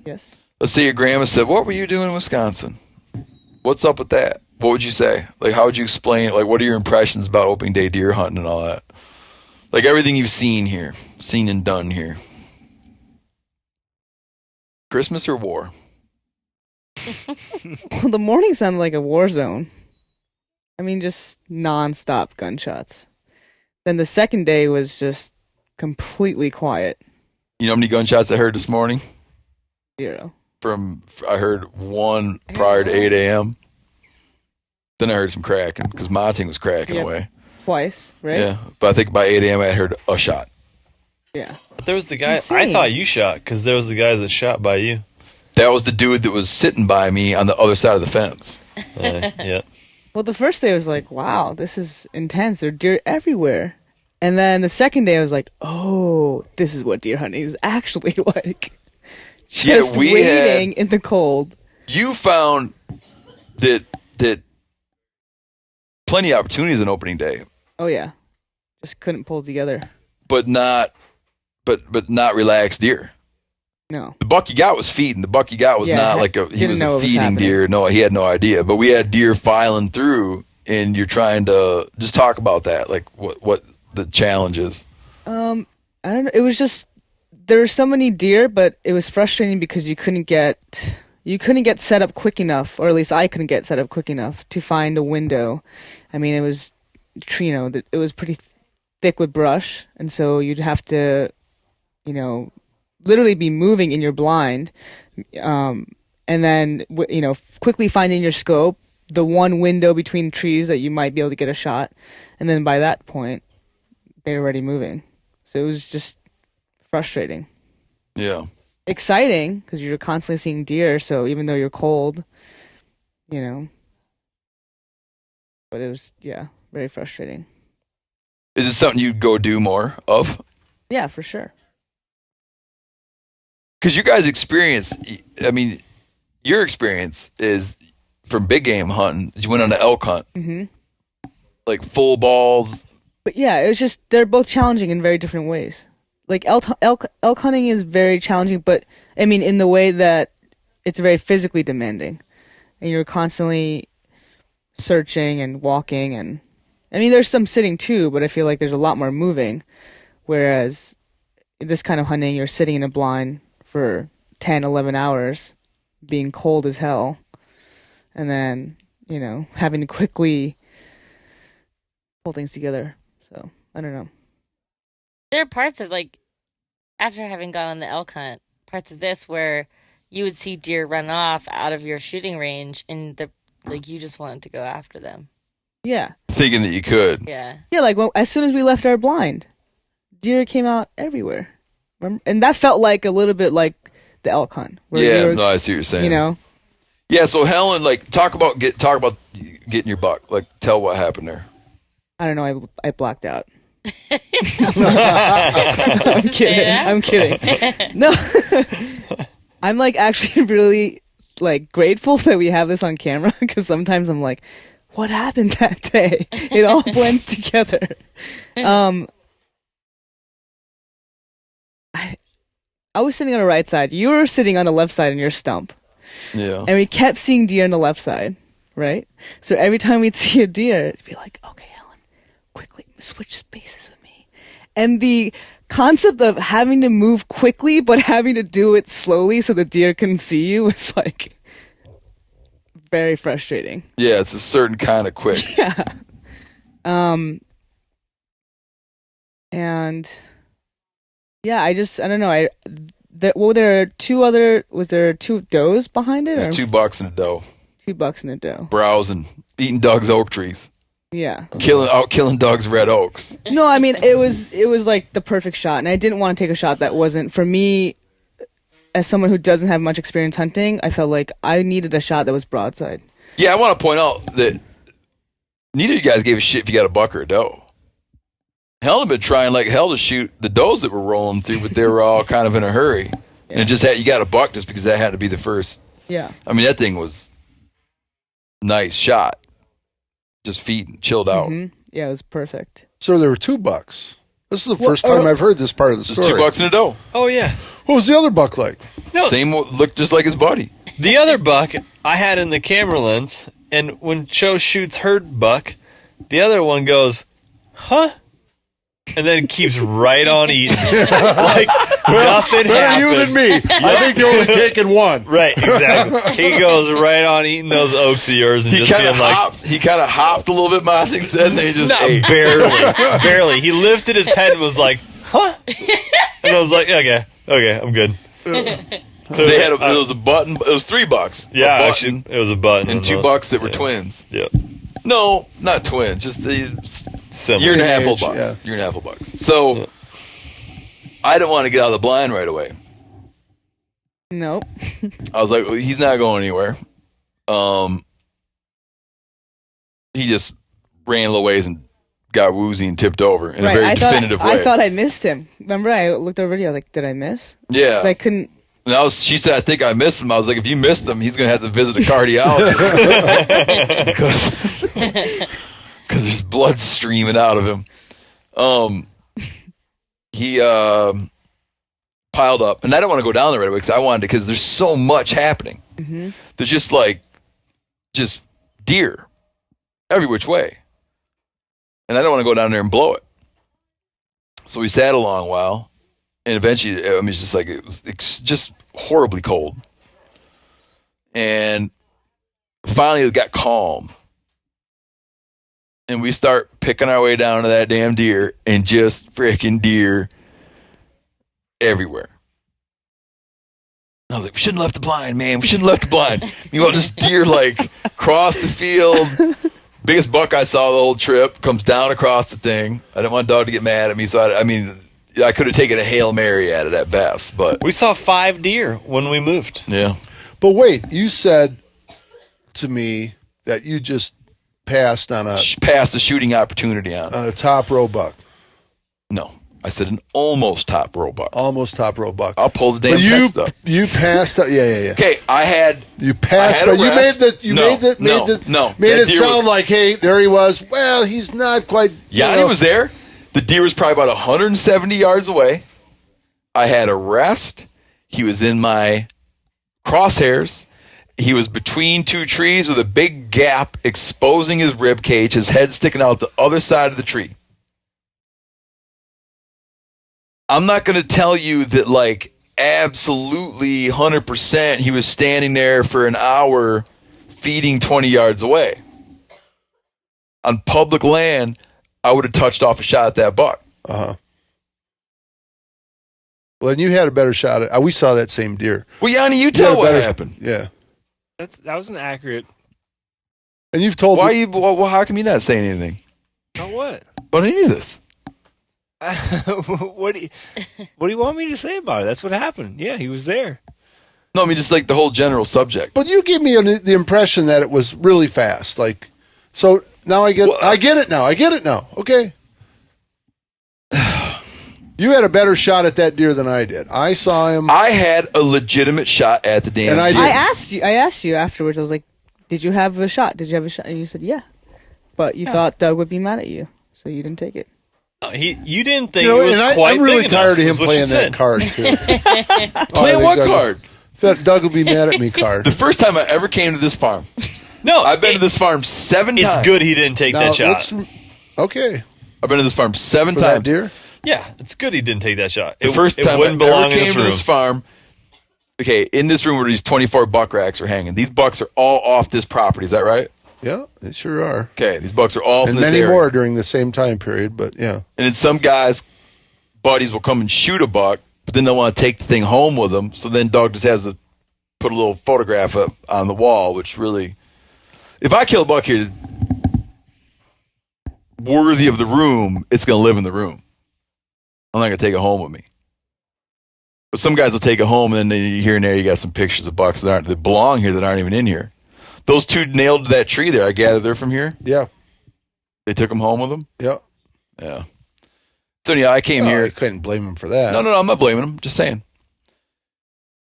Yes. Let's say your grandma said, "What were you doing in Wisconsin? What's up with that?" What would you say? How would you explain it? What are your impressions about opening day deer hunting and all that? Everything you've seen and done here. Christmas or war? Well, the morning sounded like a war zone. I mean, just nonstop gunshots. Then the second day was just completely quiet. You know how many gunshots I heard this morning? 0. I heard one prior to 8 a.m. Then I heard some cracking because Mahting was cracking Yep. away. Twice, right? Yeah, but I think by 8 a.m. I heard a shot. Yeah. But there was the guy Insane. I thought you shot because there was the guys that shot by you. That was the dude that was sitting by me on the other side of the fence. Yeah. Well, the first day I was like, wow, this is intense. There are deer everywhere. And then the second day I was like, oh, this is what deer hunting is actually like. Just we waiting in the cold. You found that plenty of opportunities on opening day, Oh, yeah. Just couldn't pull it together. but not relaxed deer. No. The buck you got was feeding. The buck you got was Yeah, not he didn't was know a what was feeding happening. deer. No, he had no idea. But we had deer filing through, and you're trying to just talk about that, what the challenge is. I don't know. It was just there were so many deer, but it was frustrating because you couldn't get set up quick enough, or at least I couldn't get set up quick enough to find a window. I mean, it was it was pretty thick with brush, and so you'd have to, literally be moving in your blind, and then quickly finding your scope, the one window between trees that you might be able to get a shot, and then by that point, they were already moving. So it was just frustrating. Yeah. Exciting because you're constantly seeing deer. So even though you're cold, but it was very frustrating. Is it something you'd go do more of? Yeah, for sure. Because you guys' experience, your experience is from big game hunting. You went on an elk hunt, full balls. But yeah, it was just they're both challenging in very different ways. Like elk hunting is very challenging, but I mean in the way that it's very physically demanding, and you're constantly searching and walking, and I mean there's some sitting too, but I feel like there's a lot more moving. Whereas this kind of hunting, you're sitting in a blind for 10, 11 hours being cold as hell. And then, having to quickly pull things together. So, I don't know. There are parts of, like, after having gone on the elk hunt, parts of this where you would see deer run off out of your shooting range and you just wanted to go after them. Yeah. Thinking that you could. Yeah. Yeah, like as soon as we left our blind, deer came out everywhere. Remember? And that felt like a little bit like the elk hunt. Yeah, no, I see what you're saying. Yeah, so Helen, like, talk about getting your buck. Like, tell what happened there. I don't know. I blacked out. I'm kidding. No, I'm like actually really like grateful that we have this on camera because sometimes I'm like, what happened that day? It all blends together. I was sitting on the right side. You were sitting on the left side in your stump. Yeah. And we kept seeing deer on the left side, right? So every time we'd see a deer, it'd be like, okay, Helen, quickly switch spaces with me. And the concept of having to move quickly but having to do it slowly so the deer can see you was like very frustrating. Yeah, it's a certain kind of quick. Yeah. And yeah, I don't know. Was there two does behind it? There's 2 bucks in a doe. 2 bucks in a doe. Browsing, eating Doug's oak trees. Yeah. Killing Doug's red oaks. No, I mean it was like the perfect shot, and I didn't want to take a shot that wasn't for me. As someone who doesn't have much experience hunting, I felt like I needed a shot that was broadside. Yeah, I want to point out that neither of you guys gave a shit if you got a buck or a doe. Helen had been trying like hell to shoot the does that were rolling through, but they were all kind of in a hurry. Yeah. And it just you got a buck just because that had to be the first. Yeah. I mean, that thing was nice shot. Just feeding, chilled out. Mm-hmm. Yeah, it was perfect. So there were 2 bucks. This is the first time I've heard this part of the story. There's 2 bucks in a doe. Oh, yeah. What was the other buck like? No. Same, looked just like his buddy. The other buck I had in the camera lens, and when Cho shoots her buck, the other one goes, huh? And then keeps right on eating. Like nothing Better happened. you than me. I think you're only taking one. Right, exactly. He goes right on eating those oaks of yours and He just kind being of like, hopped. He kind of hopped a little bit. Mahting said, and they just not ate. barely. He lifted his head and was like, huh? And I was like, okay, I'm good. So They had it was a button. It was 3 bucks. Yeah, a button, actually, it was a button and 2 bucks that were twins. Yeah, No, not twins. Just the similar. year and a half old Age, bucks. yeah. Year and a half old bucks. So Yeah. I didn't want to get out of the blind right away. Nope. I was like, well, he's not going anywhere. He just ran a little ways and got woozy and tipped over in a very definitive way. I thought I missed him. Remember, I looked over video. I was like, did I miss? Yeah. 'Cause I couldn't. And she said, I think I missed him. I was like, if you missed him, he's going to have to visit a cardiologist. Because there's blood streaming out of him. He piled up. And I didn't want to go down there right away because there's so much happening. Mm-hmm. There's just deer every which way. And I don't want to go down there and blow it. So we sat a long while. And eventually, I mean, it's just like, it's just horribly cold. And finally it got calm. And we start picking our way down to that damn deer and just freaking deer everywhere. I was like, we shouldn't have left the blind, man. We shouldn't have left the blind. Meanwhile, just deer like across the field. Biggest buck I saw the whole trip comes down across the thing. I didn't want dog to get mad at me, so I could have taken a Hail Mary at it at best, but We saw 5 deer when we moved. yeah. But wait, you said to me that you just passed on Passed a shooting opportunity on it. a top row buck. No. I said an almost top row buck. Almost top row buck. I'll pull the damn But text up. you passed. Yeah. Okay, You passed, I had but a you rest. made it That sound deer was- like, hey, there he was. Well, he's not quite. Yanni was there. The deer was probably about 170 yards away. I had a rest. He was in my crosshairs. He was between 2 trees with a big gap exposing his rib cage, his head sticking out the other side of the tree. I'm not going to tell you that, like, absolutely 100% he was standing there for an hour feeding 20 yards away. On public land, I would have touched off a shot at that buck. Uh-huh. Well, then you had a better shot at. We saw that same deer. Well, Yanni, you tell what happened. Yeah. That was an accurate. And you've told how come you not saying anything About what? about any of this? What do you want me to say about it? That's what happened. Yeah, he was there. No, I mean just like the whole general subject. But you gave me the impression that it was really fast. Like, so now I get it now. I get it now. Okay. You had a better shot at that deer than I did. I saw him. I had a legitimate shot at the damn And deer. I asked you afterwards. I was like, "Did you have a shot? Did you have a shot?" And you said, "Yeah," but you thought Doug would be mad at you, so you didn't take it. You didn't think it was and quite I'm really big tired of enough, him is what playing you that said. card too. Playing what card? That Doug will be mad at me card. The first time I ever came to this farm. No, I've been to this farm 7 times. It's good he didn't take that shot. Okay. I've been to this farm 7 For times. that deer? Yeah, it's good he didn't take that shot. The first time I wouldn't ever belong in came this to room. this farm, okay, in this room where these 24 buck racks are hanging, these bucks are all off this property. Is that right? Yeah, they sure are. Okay, these bucks are all from And this many area. more during the same time period, but yeah. And then some guys, buddies will come and shoot a buck, but then they want to take the thing home with them. So then Doug just has to put a little photograph up on the wall, which really, if I kill a buck here worthy of the room, it's going to live in the room. I'm not going to take it home with me. But some guys will take it home, and then here and there you got some pictures of bucks that belong here that aren't even in here. Those two nailed to that tree there. I gather they're from here. Yeah. They took them home with them. Yeah. Yeah. So anyhow, I came here. I couldn't blame him for that. No, I'm not blaming them. Just saying.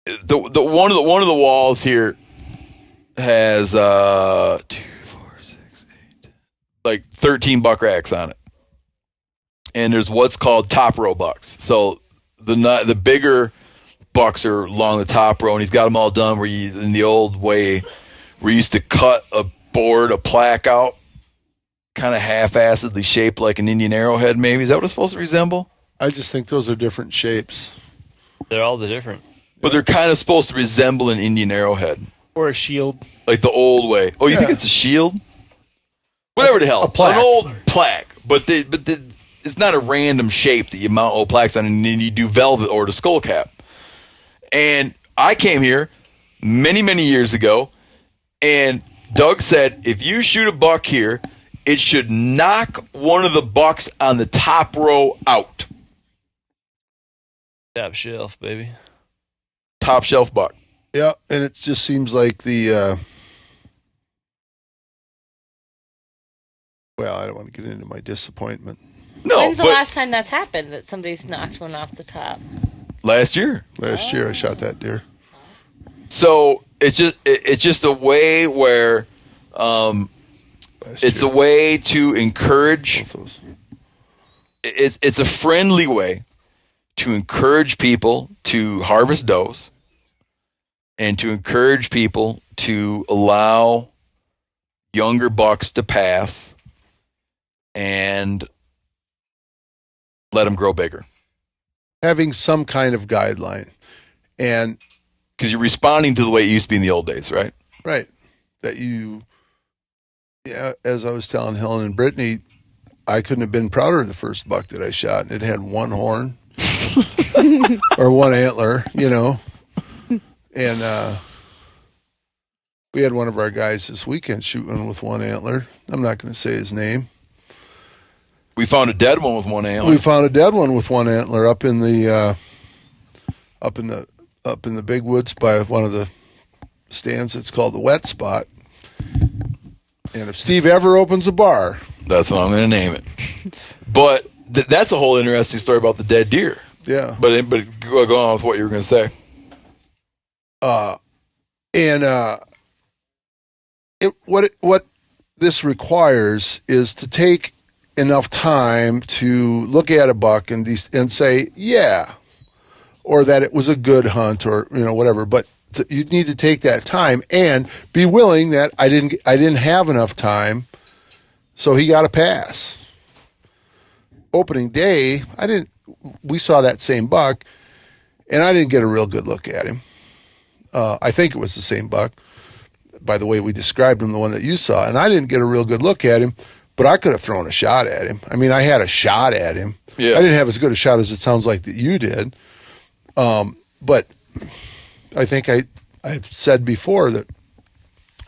The one of the walls here has 2, 4, 6, 8, like 13 buck racks on it, and there's what's called top row bucks. So the bigger bucks are along the top row, and he's got them all done. Where you in the old way, we used to cut a plaque out, kind of half-assedly shaped like an Indian arrowhead. Maybe is that what it's supposed to resemble? I just think those are different shapes. They're all the different. But they're kind of supposed to resemble an Indian arrowhead. Or a shield. Like the old way. Oh, you think it's a shield? Whatever the hell. A plaque. An old plaque. But it's not a random shape that you mount old plaques on and then you do velvet or the skull cap. And I came here many, many years ago, and Doug said, if you shoot a buck here, it should knock one of the bucks on the top row out. Top shelf, baby. Top shelf buck. Yeah, and it just seems like the well, I don't want to get into my disappointment. No, When's the but last time that's happened, that somebody's knocked one off the top? last year. Last year I shot that deer. So it's just a way where it's a way to encourage. It's a friendly way to encourage people to harvest does and to encourage people to allow younger bucks to pass and let them grow bigger. Having some kind of guideline. And because you're responding to the way it used to be in the old days, right? right. That as I was telling Helen and Brittany, I couldn't have been prouder of the first buck that I shot. And it had one horn or one antler, And we had one of our guys this weekend shooting with one antler. I'm not going to say his name. We found a dead one with one antler. We found a dead one with one antler up in the big woods by one of the stands. It's called the Wet Spot. And if Steve ever opens a bar, that's what I'm going to name it. But that's a whole interesting story about the dead deer. yeah. But go on with what you were going to say. What this requires is to take enough time to look at a buck and say, yeah, or that it was a good hunt or whatever. But you need to take that time and be willing that I didn't have enough time, so he got a pass. Opening day, we saw that same buck, And I didn't get a real good look at him. I think it was the same buck, by the way we described him, the one that you saw. And I didn't get a real good look at him, but I could have thrown a shot at him. I mean, I had a shot at him. Yeah. I didn't have as good a shot as it sounds like that you did. But I think I've said before that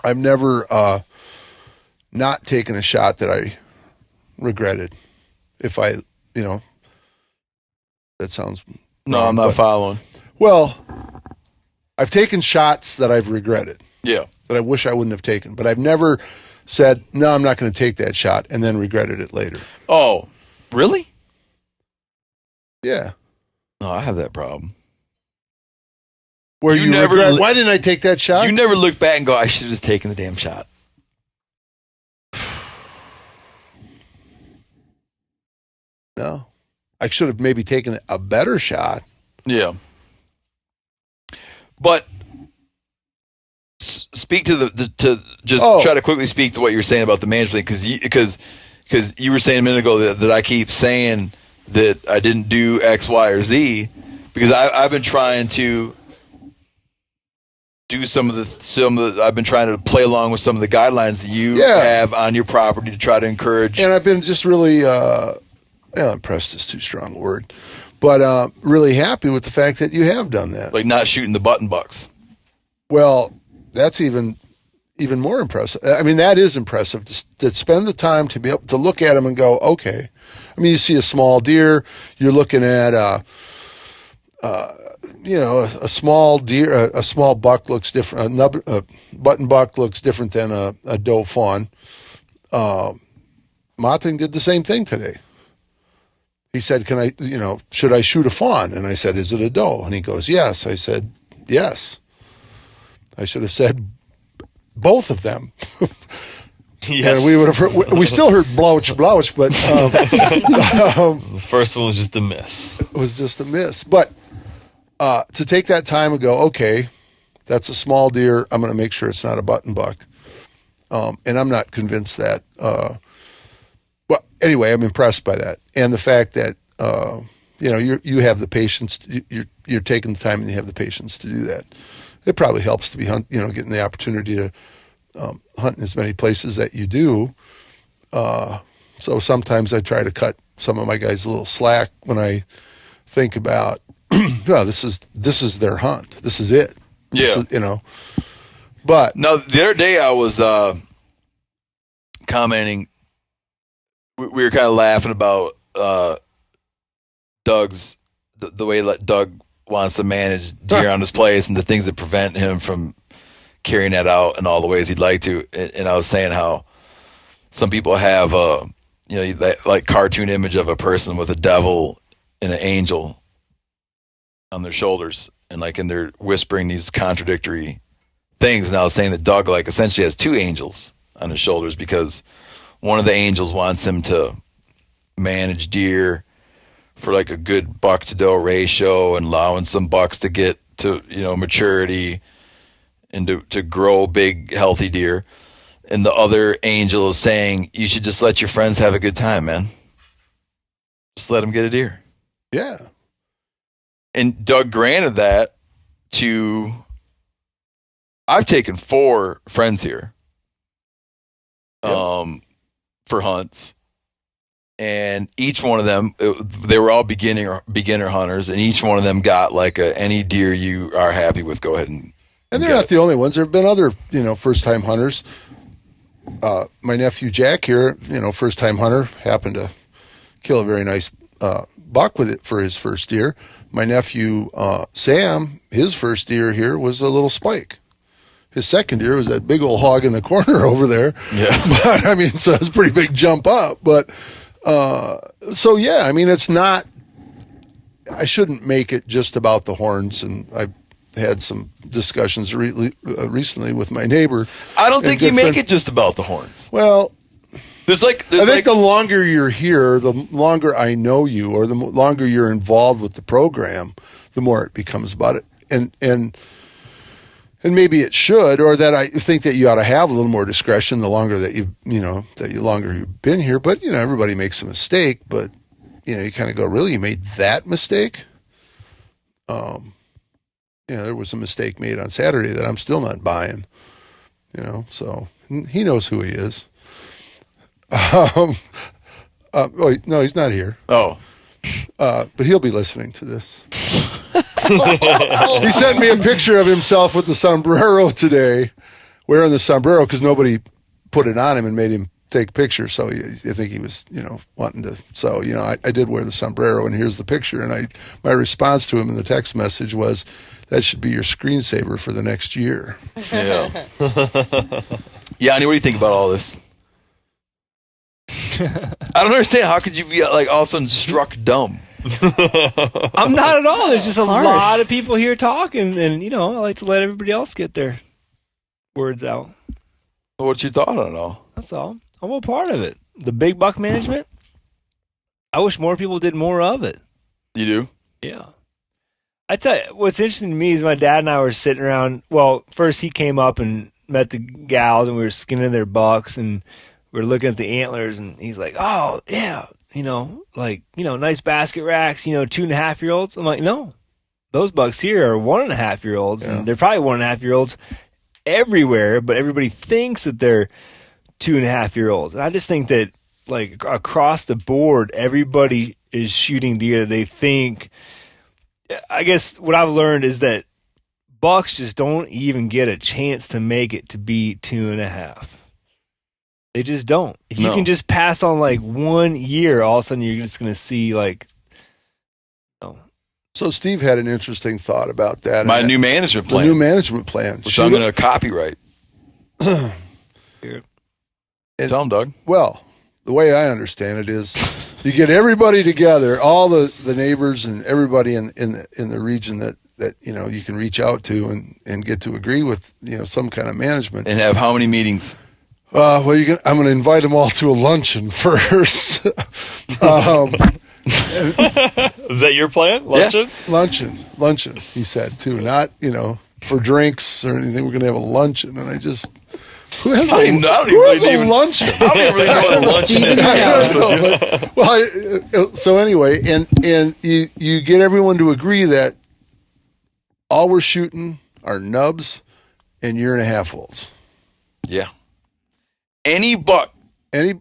I've never not taken a shot that I regretted. If I, that sounds No, wrong, I'm not but- following. Well, I've taken shots that I've regretted, Yeah. that I wish I wouldn't have taken, but I've never said, no, I'm not going to take that shot, and then regretted it later. Oh, really? Yeah. No, I have that problem. Where You you never regret, li- why didn't I take that shot? You never look back and go, I should have just taken the damn shot. No. I should have maybe taken a better shot. Yeah. But speak to try to quickly speak to what you were saying about the management thing, because you were saying a minute ago that I keep saying that I didn't do X, Y, or Z, because I've been trying to do some of the I've been trying to play along with some of the guidelines that you have on your property to try to encourage. And I've been just really impressed is too strong a word, but really happy with the fact that you have done that. Like not shooting the button bucks. Well, that's even more impressive. I mean, that is impressive to spend the time to be able to look at them and go, okay. I mean, you see a small deer, you're looking at a small deer, a small buck looks different. A button buck looks different than a doe fawn. Mahting did the same thing today. He said, should I shoot a fawn? And I said, is it a doe? And he goes, yes. I said, yes. I should have said both of them. Yes. And we would have heard, we still heard blaukš, but The first one was just a miss. it was just a miss. But to take that time and go, okay, that's a small deer. I'm going to make sure it's not a button buck. And I'm not convinced that. Well, anyway, I'm impressed by that, and the fact that you have the patience. You're taking the time and you have the patience to do that. It probably helps to be getting the opportunity to hunt in as many places that you do. So sometimes I try to cut some of my guys a little slack when I think about, well, this is their hunt. This is it. Yeah. But No, the other day I was commenting. We were kind of laughing about Doug's the way that Doug wants to manage deer on his place and the things that prevent him from carrying that out in all the ways he'd like to. And I was saying how some people have that like cartoon image of a person with a devil and an angel on their shoulders, and they're whispering these contradictory things. And I was saying that Doug essentially has two angels on his shoulders, because one of the angels wants him to manage deer for a good buck to doe ratio and allowing some bucks to get to maturity and to grow big healthy deer, and the other angel is saying you should just let your friends have a good time, man. Just let them get a deer. yeah, And Doug granted that to. I've taken 4 friends here, for hunts, and each one of them, they were all beginner hunters, and each one of them got any deer you are happy with, go ahead and and they're get not it. the only ones. There have been other first time hunters. My nephew Jack here, first time hunter, happened to kill a very nice buck with it for his first deer. My nephew Sam, his first deer here was a little spike. His second deer was that big old hog in the corner over there. Yeah. But I mean, so it's a pretty big jump up. But so yeah, I mean, it's not. I shouldn't make it just about the horns, and I've had some discussions recently with my neighbor. I don't and think you good make friend- it just about the horns. Well, There's I think the longer you're here, the longer I know you, or the longer you're involved with the program, the more it becomes about it. And maybe it should, or that I think that you ought to have a little more discretion the longer that longer you've been here. But everybody makes a mistake. But you kind of go, really, you made that mistake? there was a mistake made on Saturday that I'm still not buying. So he knows who he is. No, he's not here. Oh. But he'll be listening to this. He sent me a picture of himself with the sombrero today, wearing the sombrero because nobody put it on him and made him take pictures. So I think he was, wanting to. So, I did wear the sombrero, and here's the picture. And my response to him in the text message was, that should be your screensaver for the next year. Yeah. Yanni, what do you think about all this? I don't understand. How could you be all of a sudden struck dumb? I'm not at all. There's just a Harsh. lot of people here talking, and I like to let everybody else get their words out. What's your thought on it all? That's all. I'm a part of it. The big buck management, I wish more people did more of it. You do? Yeah. I tell you, what's interesting to me is my dad and I were sitting around. Well, first he came up and met the gals, and we were skinning their bucks, and we were looking at the antlers, and he's like, oh, yeah, nice basket racks, 2.5-year-olds. I'm like, no, those bucks here are 1.5-year-olds, and they're probably 1.5-year-olds everywhere, but everybody thinks that they're 2.5-year-olds. And I just think that, across the board, everybody is shooting deer. They think, I guess what I've learned is that bucks just don't even get a chance to make it to be 2.5. They just don't. If you can just pass on 1 year, all of a sudden you're just going to see So Steve had an interesting thought about that. My new management plan. The new management plan. Which I'm going to copyright. Here. Tell him, Doug. Well, the way I understand it is you get everybody together, all the neighbors and everybody in the region that you can reach out to and get to agree with some kind of management. And have how many meetings? I'm going to invite them all to a luncheon first. Is that your plan? Luncheon? Yeah. Luncheon, he said, too. Not, for drinks or anything. We're going to have a luncheon. And I just, who has a luncheon? I don't even really know what a luncheon is. So anyway, and you get everyone to agree that all we're shooting are nubs and 1.5-year-olds. Yeah. Any buck Any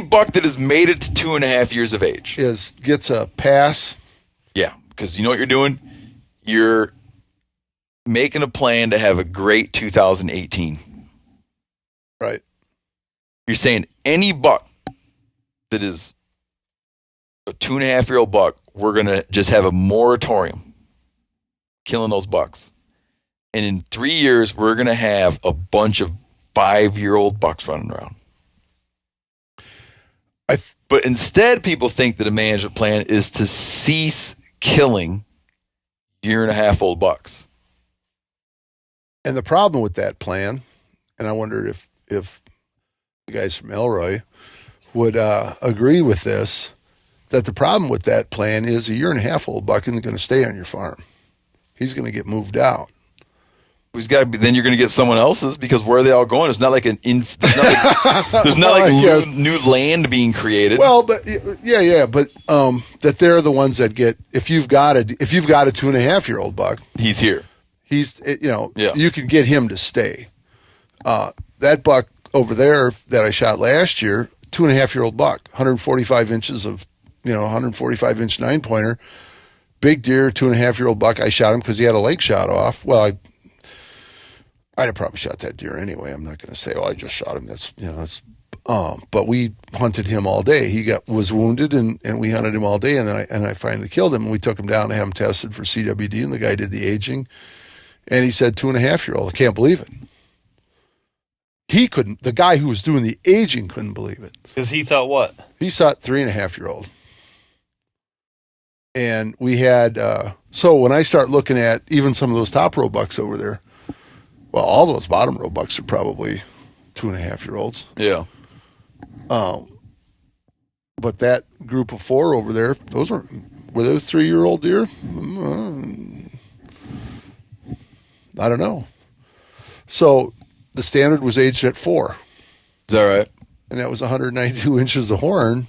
buck that has made it to 2.5 years of age gets a pass. Yeah, because you know what you're doing? You're making a plan to have a great 2018. Right. You're saying any buck that is a 2.5-year-old buck, we're going to just have a moratorium killing those bucks. And in 3 years, we're going to have a bunch of 5-year-old bucks running around. But instead, people think that a management plan is to cease killing 1.5-year-old bucks. And the problem with that plan, and I wonder if the guys from Elroy would agree with this, that the problem with that plan is a 1.5-year-old buck isn't going to stay on your farm. He's going to get moved out. Who's got to be? Then you're going to get someone else's, because where are they all going? It's not like there's not like new land being created. Well, but but that they're the ones that get, if you've got a 2.5-year-old buck, he's here. You can get him to stay. That buck over there that I shot last year, 2.5-year-old buck, 145 inches of 145-inch 9-pointer, big deer, 2.5-year-old buck. I shot him because he had a leg shot off. Well, I'd have probably shot that deer anyway. I'm not going to say, I just shot him. But we hunted him all day. He was wounded, and we hunted him all day, and then I finally killed him. And we took him down to have him tested for CWD, and the guy did the aging, and he said 2.5-year-old. I can't believe it. He couldn't. The guy who was doing the aging couldn't believe it because he thought what? He thought 3.5-year-old. And we had so when I start looking at even some of those top row bucks over there. Well, all those bottom row bucks are probably 2.5-year-olds. Yeah. But that group of 4 over there, were those 3-year-old deer? I don't know. So the standard was aged at 4. Is that right? And that was 192 inches of horn,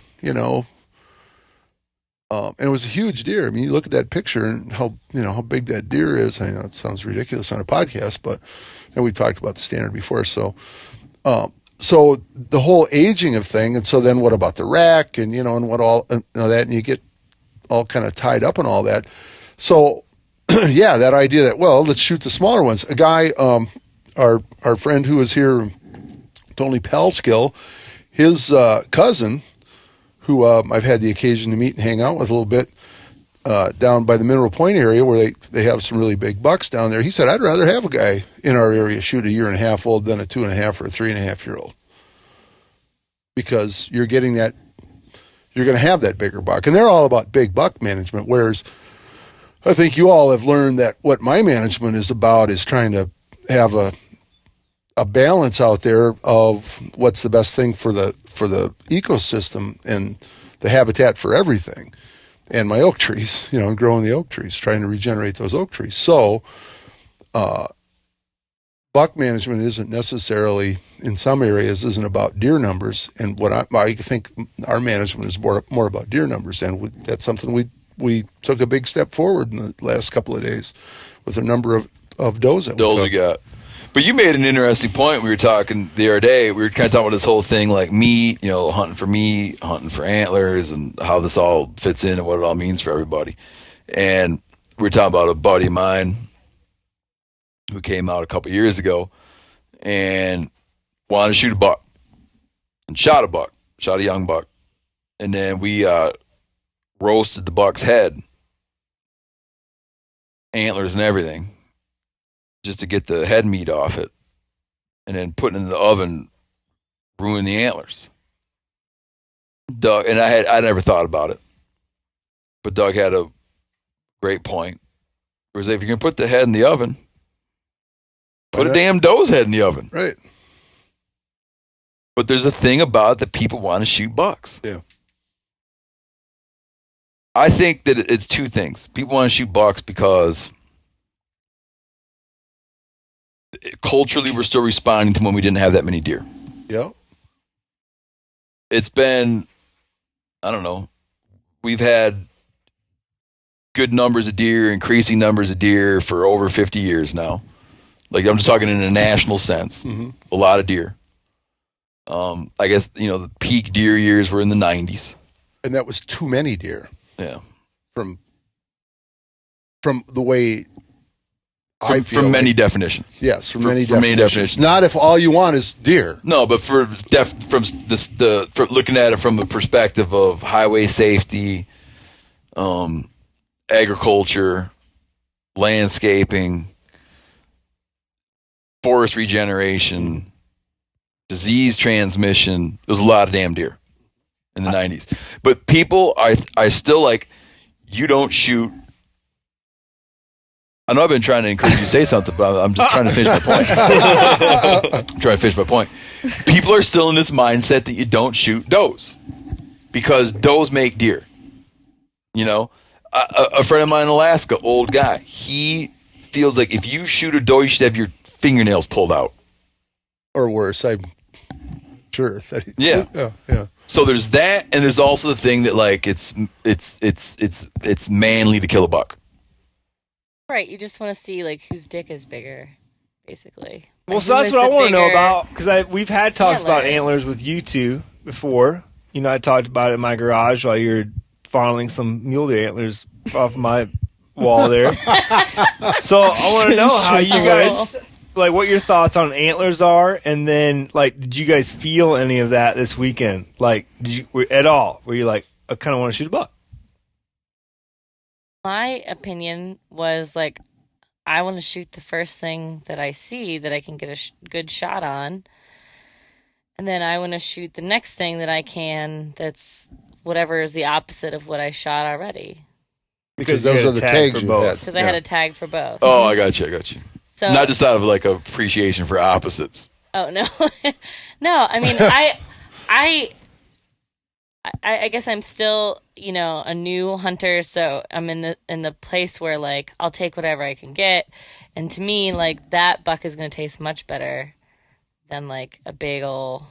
and it was a huge deer. I mean, you look at that picture and how big that deer is. I know it sounds ridiculous on a podcast, but and we talked about the standard before. So, so the whole aging of thing, and so then what about the rack and and what all that, and you get all kind of tied up in all that. So, yeah, that idea that let's shoot the smaller ones. A guy, our friend who was here, Tony Palskill, his cousin, who I've had the occasion to meet and hang out with a little bit down by the Mineral Point area where they have some really big bucks down there. He said, I'd rather have a guy in our area shoot a 1.5 old than a 2.5 or a 3.5 year old, because you're getting that, you're going to have that bigger buck. And they're all about big buck management, whereas I think you all have learned that what my management is about is trying to have a balance out there of what's the best thing for the ecosystem and the habitat for everything. And my oak trees, growing the oak trees, trying to regenerate those oak trees. So, buck management isn't necessarily, in some areas, isn't about deer numbers. And what I think our management is more about deer numbers. And that's something we took a big step forward in the last couple of days with the number of does that we got. But you made an interesting point. We were talking the other day. We were kind of talking about this whole thing like meat, hunting for meat, hunting for antlers, and how this all fits in and what it all means for everybody. And we were talking about a buddy of mine who came out a couple years ago and wanted to shoot a buck and shot a young buck. And then we roasted the buck's head, antlers and everything, just to get the head meat off it, and then putting it in the oven, ruin the antlers. Doug, and I never thought about it, but Doug had a great point. Whereas if you're gonna put the head in the oven, put a damn doe's head in the oven. Right. But there's a thing about it that people want to shoot bucks. Yeah. I think that it's two things. People want to shoot bucks because culturally we're still responding to when we didn't have that many deer. Yeah. It's been, I don't know, we've had good numbers of deer, increasing numbers of deer for over 50 years now. Like, I'm just talking in a national sense. Mm-hmm. A lot of deer. I guess, the peak deer years were in the 90s. And that was too many deer. Yeah. From the way I feel. From many definitions. Yes, from many definitions. definitions. Not if all you want is deer. No, but for looking at it from a perspective of highway safety, agriculture, landscaping, forest regeneration, disease transmission, there's a lot of damn deer in the 90s. But people, I still like, you don't shoot. I know I've been trying to encourage you to say something, but I'm just trying to finish my point. People are still in this mindset that you don't shoot does because does make deer. A friend of mine in Alaska, old guy, he feels like if you shoot a doe, you should have your fingernails pulled out. Or worse, I'm sure. Yeah. Yeah. So there's that, and there's also the thing that like it's manly to kill a buck. Right, you just want to see like whose dick is bigger, basically. Well, Like, so who that's is what I the want to know bigger- about, because we've had talks about Antlers. antlers with you two before. I talked about it in my garage while you're fondling some mule deer antlers off my wall there. So I want to know how you guys, like, what your thoughts on antlers are, and then, like, did you guys feel any of that this weekend? Like, did you at all? Were you like, I kind of want to shoot a buck? My opinion was like, I want to shoot the first thing that I see that I can get a good shot on. And then I want to shoot the next thing that I can that's whatever is the opposite of what I shot already. Because you those had are a the tag tags for you both. had. Because I had a tag for both. Oh, I got you. So Not just out of like appreciation for opposites. Oh no, no. I mean, I guess I'm still, a new hunter, so I'm in the place where like I'll take whatever I can get, and to me, like that buck is gonna taste much better than like a big ol',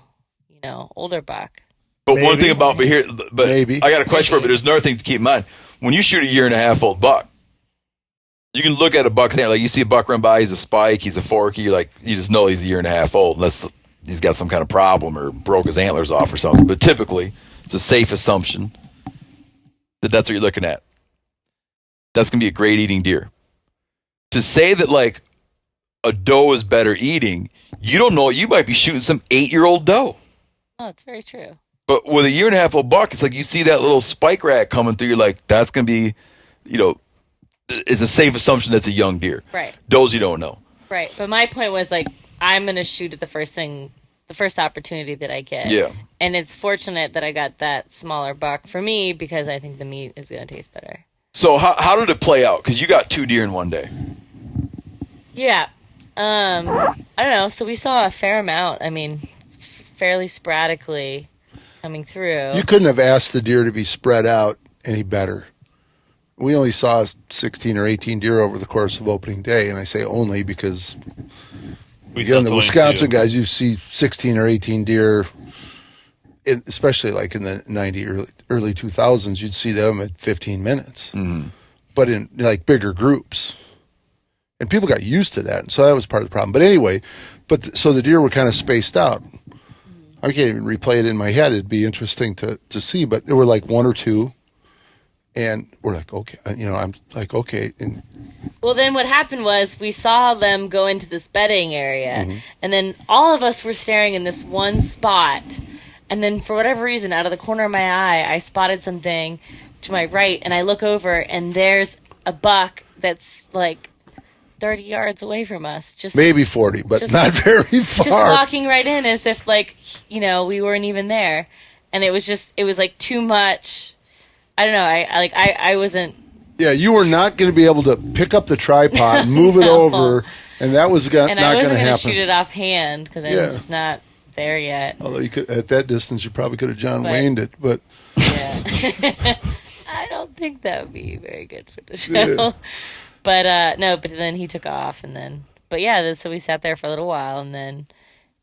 older buck. But one Maybe. thing about Maybe. I got a question for you, but there's another thing to keep in mind. When you shoot a 1.5-year-old buck, you can look at a buck there, like you see a buck run by, he's a spike, he's a forky, you're like, you just know he's a 1.5-year-old, unless he's got some kind of problem or broke his antlers off or something. But typically, it's a safe assumption that that's what you're looking at. That's going to be a great eating deer. To say that like a doe is better eating, you don't know, you might be shooting some 8-year-old doe. Oh, it's very true. But with a 1.5-year-old buck, it's like you see that little spike rat coming through, you're like, that's going to be, it's a safe assumption that's a young deer. Right. Does you don't know. Right. But my point was like, I'm going to shoot at the first opportunity that I get. Yeah. And it's fortunate that I got that smaller buck for me because I think the meat is going to taste better. So how did it play out? Because you got 2 deer in one day. Yeah. I don't know. So we saw a fair amount. I mean, fairly sporadically coming through. You couldn't have asked the deer to be spread out any better. We only saw 16 or 18 deer over the course of opening day, and I say only because We saw again, the 22. Wisconsin guys, you see 16 or 18 deer, especially like in the early 2000s, you'd see them at 15 minutes. Mm-hmm. But in like bigger groups. And people got used to that, so that was part of the problem. But anyway, so the deer were kind of spaced out. I can't even replay it in my head. It'd be interesting to see, but there were like 1 or 2, and we're like, okay, I'm like, okay. And well, then what happened was we saw them go into this bedding area, and then all of us were staring in this one spot, and then for whatever reason, out of the corner of my eye, I spotted something to my right, and I look over, and there's a buck that's like 30 yards away from us, just maybe 40, but not very far. just walking right in as if like we weren't even there, and it was like too much. I don't know. I wasn't. Yeah, you were not going to be able to pick up the tripod, move it over, and that was not going to happen. And I wasn't going to shoot it offhand because I'm Yeah. just not there yet. Although you could, at that distance, you probably could have John Wayne'd it, but Yeah. I don't think that would be very good for the show. Yeah. But no, but then he took off, and then, but yeah, so we sat there for a little while, and then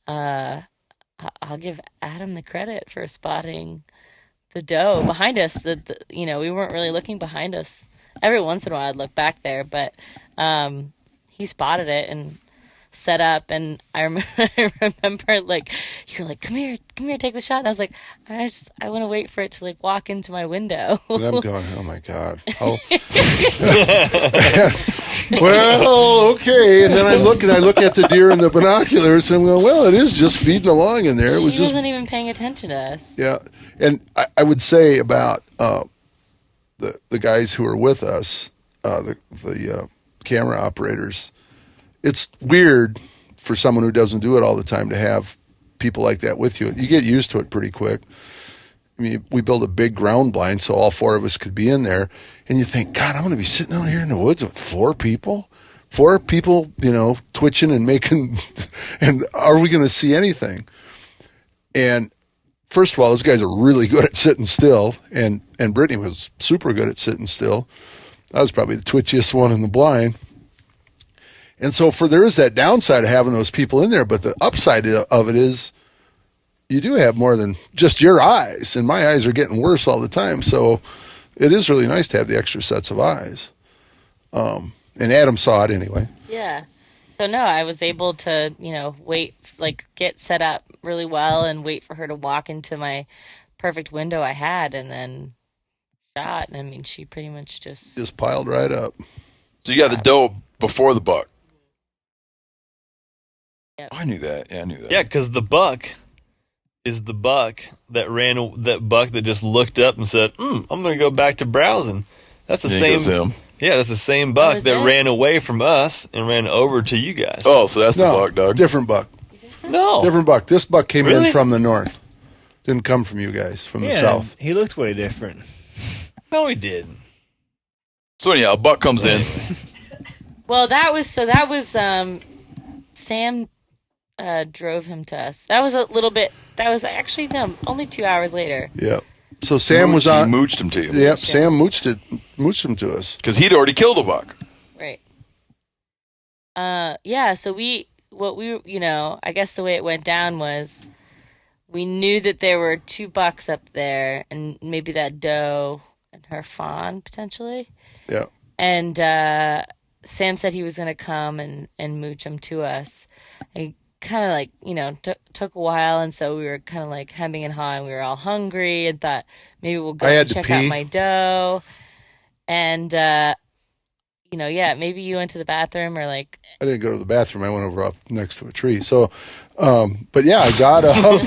I'll give Adam the credit for spotting the doe behind us. We weren't really looking behind us. Every once in a while, I'd look back there, but he spotted it and set up, and I remember like you're like, come here, take the shot. And I was like, I want to wait for it to like walk into my window. and I'm going, oh my God. Oh. Well, okay. And then I look at the deer in the binoculars, and I'm going, well, it is just feeding along in there. It was She just wasn't even paying attention to us. Yeah, and I would say about the guys who are with us, the camera operators. It's weird for someone who doesn't do it all the time to have people like that with you. You get used to it pretty quick. I mean, we built a big ground blind so all 4 of us could be in there, and you think, God, I'm going to be sitting out here in the woods with 4 people? 4 people, twitching and making, and are we going to see anything? And first of all, those guys are really good at sitting still, and Brittany was super good at sitting still. I was probably the twitchiest one in the blind. And so there is that downside of having those people in there, but the upside of it is you do have more than just your eyes, and my eyes are getting worse all the time. So it is really nice to have the extra sets of eyes. And Adam saw it anyway. Yeah. So no, I was able to, wait, like get set up really well and wait for her to walk into my perfect window I had, and then shot. And I mean, she pretty much just piled right up. So you got the doe before the buck. Yep. I knew that. Yeah, I knew that. Yeah, because the buck is the buck that just looked up and said, I'm going to go back to browsing. That's the There same. goes him. Yeah, that's the same buck was that it? ran away from us and ran over to you guys. Oh, so that's the buck, Doug. Different buck. no. Different buck. This buck came Really? in from the north. Didn't come from you guys, from the south. He looked way different. No, he didn't. So anyhow, a buck comes in. well. That was Sam drove him to us. That was a little bit. That was actually only 2 hours later. Yeah. So Sam was on. He mooched him to you. Yep, Sam mooched him to us. Because he'd already killed a buck. Right. Yeah. So I guess the way it went down was we knew that there were 2 bucks up there, and maybe that doe and her fawn potentially. Yeah. And Sam said he was going to come and mooch them to us. He kind of like, took a while, and so we were kind of like hemming and hawing. We were all hungry and thought maybe we'll go and check out my doe. And maybe you went to the bathroom or like. I didn't go to the bathroom. I went over up next to a tree. So, but yeah, I got up.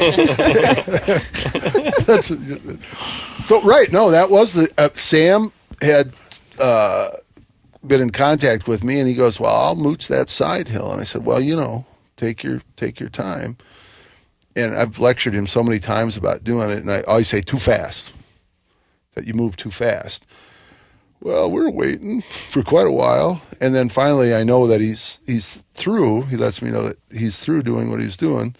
That was Sam had been in contact with me, and he goes, well, I'll mooch that side hill. And I said, well, take your time. And I've lectured him so many times about doing it, and I always say too fast, that you move too fast. Well, we're waiting for quite a while, and then finally I know that he's through. He lets me know that he's through doing what he's doing,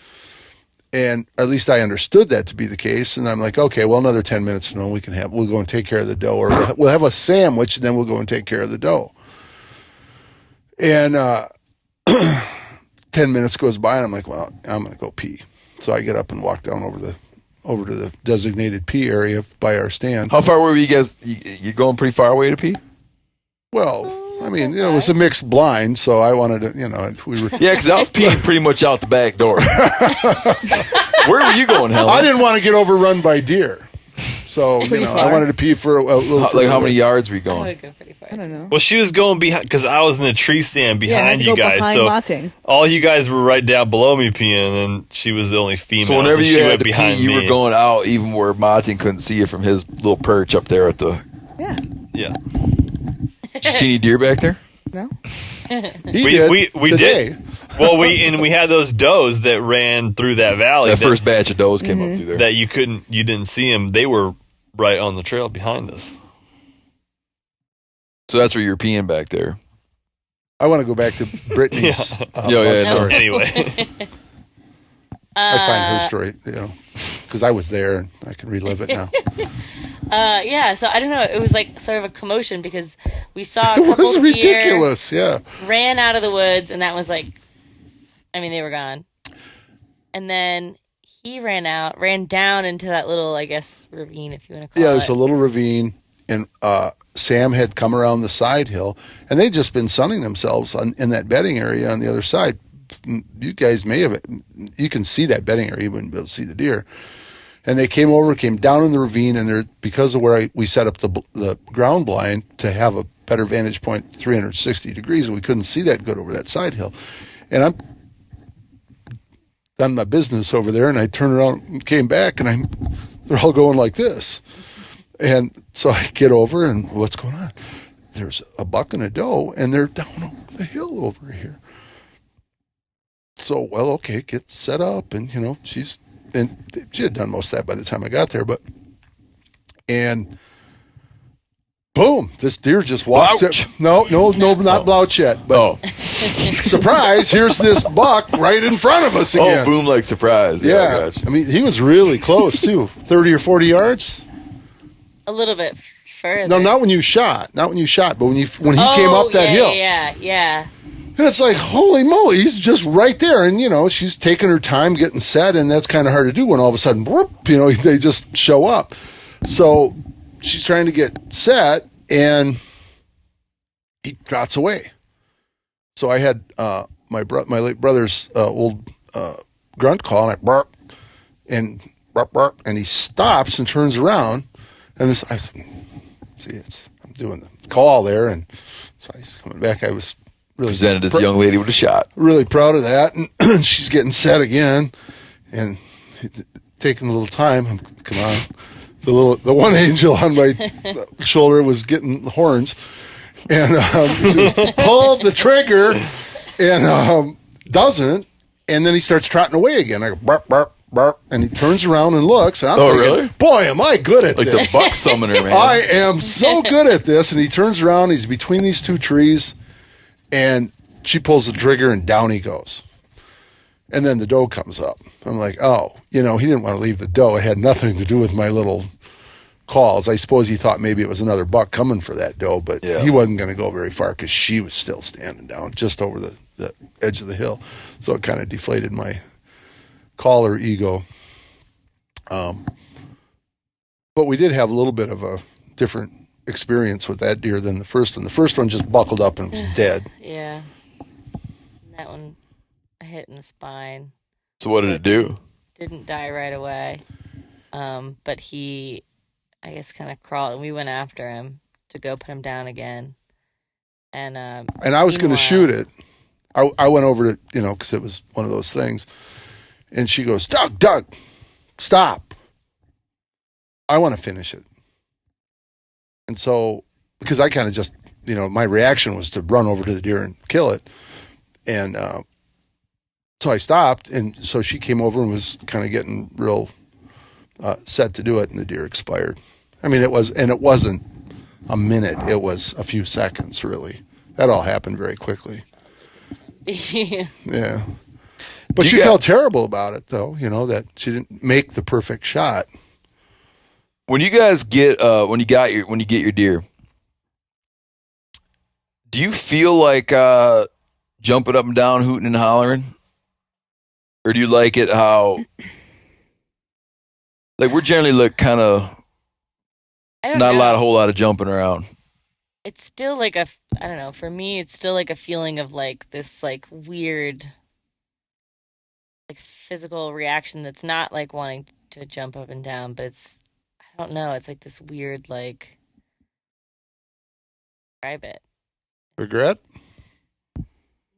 and at least I understood that to be the case. And I'm like, okay, well, another 10 minutes, and we'll go and take care of the doe, or we'll have a sandwich, and then we'll go and take care of the doe. And 10 minutes goes by, and I'm like, well, I'm going to go pee. So I get up and walk down over to the designated pee area by our stand. How far were you guys? You going pretty far away to pee? Well, I mean, it was a mixed blind, so I wanted to, we were. Yeah, because I was peeing pretty much out the back door. Where were you going, Helen? I didn't want to get overrun by deer, so I wanted to pee for a little. Like how many yards were you I going? would go pretty far. I don't know. Well, she was going behind because I was in the tree stand Yeah, I had behind to you go guys. behind So Mahting. all you guys were right down below me peeing, and then she was the only female. So whenever she you had went to pee, behind you me. were going out even where Mahting couldn't see you from his little perch up there at the. Yeah. Yeah. Did you see any deer back there? No. We today. did. Well, we had those does that ran through that valley. That first batch of does came up through there. that you didn't see them. They were right on the trail behind us. So that's where you're peeing back there. I want to go back to Brittany's. Sorry. Anyway, I find her story, because I was there and I can relive it now. So I don't know. It was like sort of a commotion because we saw a It couple was deer ridiculous. Yeah. ran out of the woods, and that was like, they were gone. And then he ran down into that little, I guess, ravine, if you want to call it. Yeah, there's a little ravine, and Sam had come around the side hill, and they'd just been sunning themselves in that bedding area on the other side. You guys you can see that bedding area, you wouldn't be able to see the deer. And they came down in the ravine, and because of where we set up the ground blind to have a better vantage point, 360 degrees, and we couldn't see that good over that side hill. And I'm done my business over there, and I turned around and came back, and they're all going like this. And so I get over, and what's going on? There's a buck and a doe, and they're down over the hill over here. So, well, okay, get set up, and she had done most of that by the time I got there, and boom, this deer just walks Blaukš. up. No, not Blaukš yet, but surprise, here's this buck right in front of us again. Oh, boom, like surprise. Yeah, I gotcha. I mean, he was really close too, 30 or 40 yards. A little bit further. No, not when you shot, but when he came up that hill. Yeah. And it's like, holy moly, he's just right there. And, she's taking her time getting set, and that's kind of hard to do when all of a sudden, whoop, they just show up. So she's trying to get set, and he trots away. So I had my late brother's old grunt call, and I bark, and he stops and turns around, and I'm doing the call there, and so he's coming back. I was really Presented this young lady with a shot. really proud of that, and she's getting set again, and taking a little time. Come on, the one angel on my shoulder was getting horns, and pulled the trigger, and doesn't, and then he starts trotting away again. I go bark, bark, bark, and he turns around and looks, and I'm thinking, really? boy, am I good at Like this. the buck summoner, man. I am so good at this. And he turns around, he's between these two trees, and she pulls the trigger, and down he goes. And then the doe comes up. I'm like, oh, he didn't want to leave the doe. It had nothing to do with my little calls. I suppose he thought maybe it was another buck coming for that doe, but he wasn't going to go very far because she was still standing down just over the edge of the hill. So it kind of deflated my caller ego. But we did have a little bit of a different experience with that deer than the first one. The first one just buckled up and was dead. Yeah. That one, I hit in the spine. So what did it do? Didn't die right away. But he, I guess, kind of crawled, and we went after him to go put him down again. And I was going to shoot it. I went over to, because it was one of those things. And she goes, Doug, stop. I want to finish it. And so, because I kind of just, my reaction was to run over to the deer and kill it. And so I stopped. And so she came over and was kind of getting real set to do it. And the deer expired. I mean, it wasn't a minute. It was a few seconds, really. That all happened very quickly. Yeah. But she felt terrible about it, though, that she didn't make the perfect shot. When you guys get when you get your deer, do you feel like jumping up and down, hooting and hollering, or do you like it how like we're generally kind of not a whole lot of jumping around? It's still like I don't know, for me it's still like a feeling of like this like weird like physical reaction that's not like wanting to jump up and down, but it's, I don't know, it's like this weird like, describe it. Regret?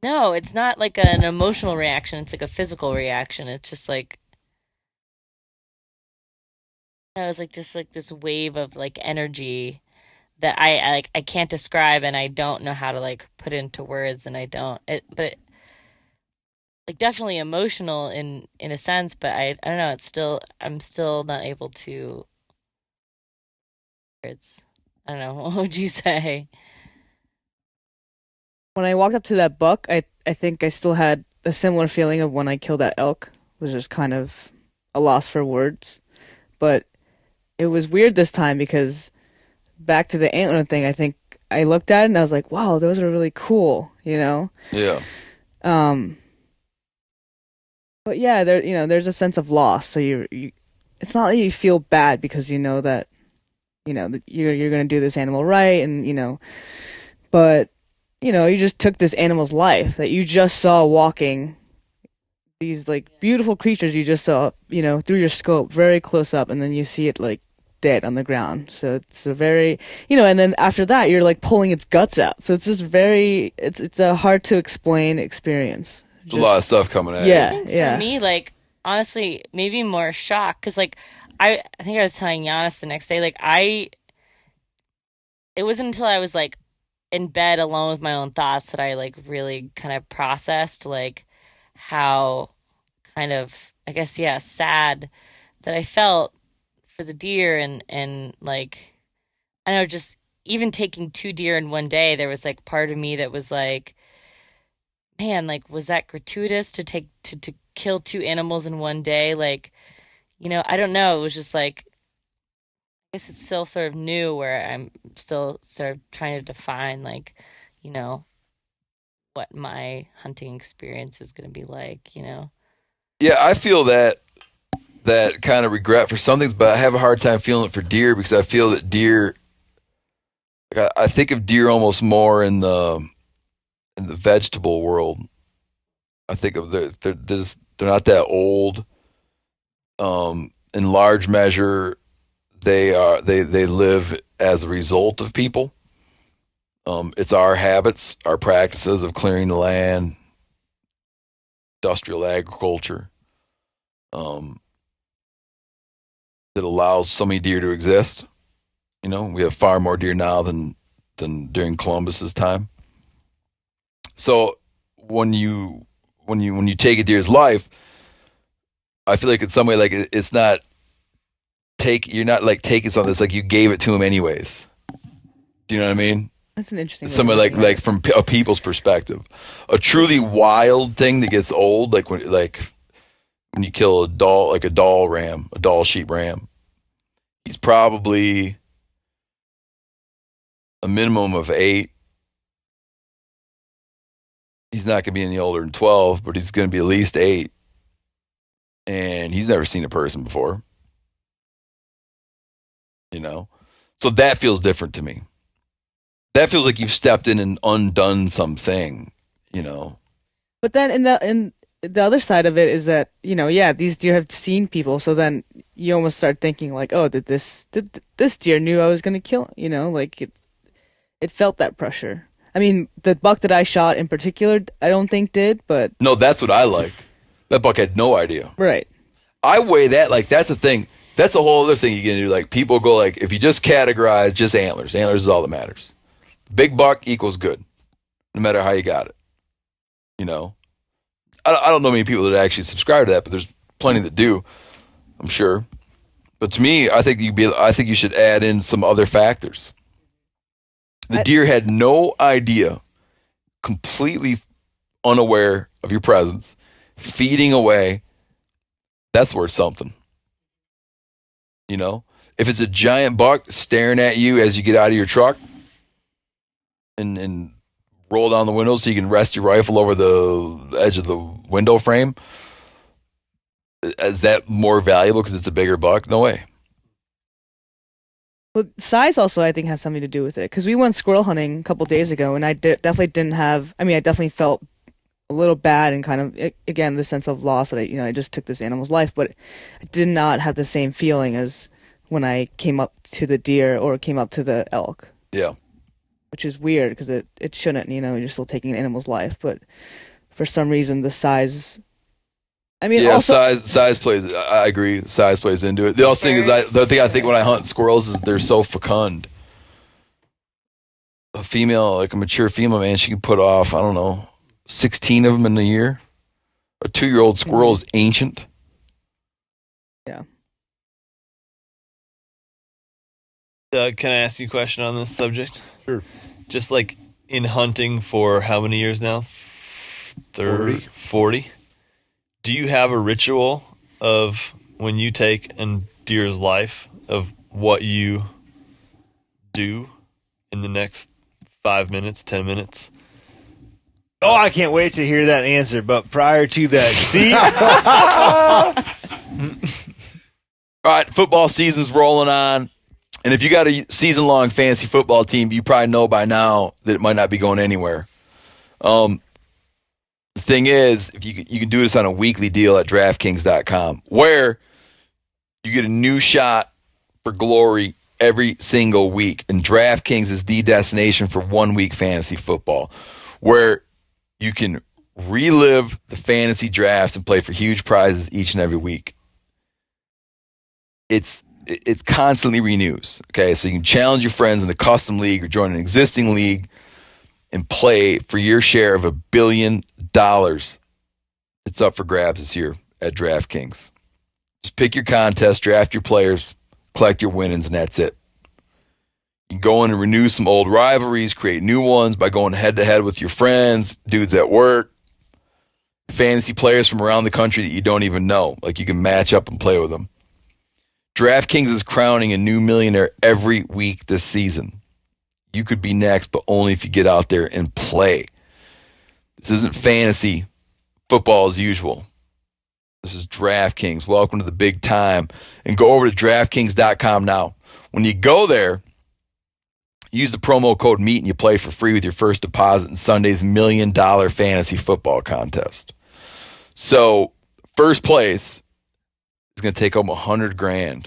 No, it's not like an emotional reaction, it's like a physical reaction. It's just like, it was like just like this wave of like energy that I can't describe, and I don't know how to like put into words, and I don't but like definitely emotional in a sense, but I don't know, I'm still not able to words. I don't know, what would you say? When I walked up to that buck, I think I still had a similar feeling of when I killed that elk. It was just kind of a loss for words. But it was weird this time because back to the antler thing, I think I looked at it and I was like, wow, those are really cool, Yeah. But yeah, there's a sense of loss. So you it's not that you feel bad because you know that that you're going to do this animal right, and but you just took this animal's life that you just saw walking, these like beautiful creatures you just saw through your scope very close up, and then you see it like dead on the ground. So it's a very and then after that you're like pulling its guts out. So it's just it's a hard to explain experience. It's a lot of stuff coming at yeah, you. I think for me, like, honestly, maybe more shock, because, like, I think I was telling Janis the next day, like, it wasn't until I was, like, in bed alone with my own thoughts that I, like, really kind of processed, like, how kind of, I guess, yeah, sad that I felt for the deer, and like, I know, just even taking 2 deer in one day, there was, like, part of me that was, like, man, like, was that gratuitous to take to kill 2 animals in one day? Like, I don't know. It was just like, I guess it's still sort of new, where I'm still sort of trying to define, like, what my hunting experience is going to be like, Yeah, I feel that kind of regret for some things, but I have a hard time feeling it for deer, because I feel that deer, like, I think of deer almost more in the vegetable world. I think of they're not that old. In large measure, they live as a result of people. It's our habits, our practices of clearing the land, industrial agriculture, that allows so many deer to exist. We have far more deer now than during Columbus's time. So when you take a deer's life, I feel like in some way, like, it's not you're not like taking something. It's like you gave it to him anyways. Do you know what I mean? That's an interesting. Somewhere like from a people's perspective, a truly wild thing that gets old, like when you kill a doll sheep ram, he's probably a minimum of 8. He's not going to be any older than 12, but he's going to be at least 8. And he's never seen a person before. you know? So that feels different to me. That feels like you've stepped in and undone something, you know? But then in the other side of it is that, these deer have seen people, so then you almost start thinking like, oh, did this deer knew I was going to kill, like it felt that pressure. I mean, the buck that I shot in particular, I don't think did, but No, that's what I like. That buck had no idea. right. I weigh that, like, that's a thing. That's a whole other thing you can do. Like, people go, like, if you just categorize just antlers is all that matters. Big buck equals good, no matter how you got it. You know? I don't know many people that actually subscribe to that, but there's plenty that do, I'm sure. But to me, I think you should add in some other factors. The deer had no idea, completely unaware of your presence, feeding away. That's worth something. You know, if it's a giant buck staring at you as you get out of your truck and roll down the window so you can rest your rifle over the edge of the window frame, is that more valuable because it's a bigger buck? No way. Well, size also, I think, has something to do with it. Because we went squirrel hunting a couple days ago, and I definitely didn't have... I mean, I definitely felt a little bad and kind of, again, the sense of loss that I just took this animal's life, but I did not have the same feeling as when I came up to the deer or came up to the elk. Yeah. Which is weird, because it shouldn't, you're still taking an animal's life, but for some reason, the size... I mean, yeah, also, size plays. I agree. Size plays into it. The other thing is, the thing I think when I hunt squirrels is they're so fecund. A female, like a mature female, man, she can put off, I don't know, 16 of them in a year. A 2-year-old squirrel is ancient. Yeah. Can I ask you a question on this subject? Sure. Just like in hunting for how many years now? 40. Do you have a ritual of when you take a deer's life of what you do in the next 5 minutes, 10 minutes? Oh, I can't wait to hear that answer. But prior to that, Steve. All right, football season's rolling on. And if you got a season-long fantasy football team, you probably know by now that it might not be going anywhere. The thing is, if you can do this on a weekly deal at DraftKings.com, where you get a new shot for glory every single week. And DraftKings is the destination for 1 week fantasy football, where you can relive the fantasy drafts and play for huge prizes each and every week. It constantly renews. Okay, so you can challenge your friends in a custom league or join an existing league and play for your share of $1 billion. It's up for grabs this year at DraftKings. Just pick your contest, draft your players, collect your winnings, and that's it. You can go in and renew some old rivalries, create new ones by going head-to-head with your friends, dudes at work, fantasy players from around the country that you don't even know. Like, you can match up and play with them. DraftKings is crowning a new millionaire every week this season. You could be next, but only if you get out there and play. This isn't fantasy football as usual. This is DraftKings. Welcome to the big time. And go over to DraftKings.com now. When you go there, use the promo code MEAT and you play for free with your first deposit in Sunday's $1 million fantasy football contest. So, first place is going to take home $100,000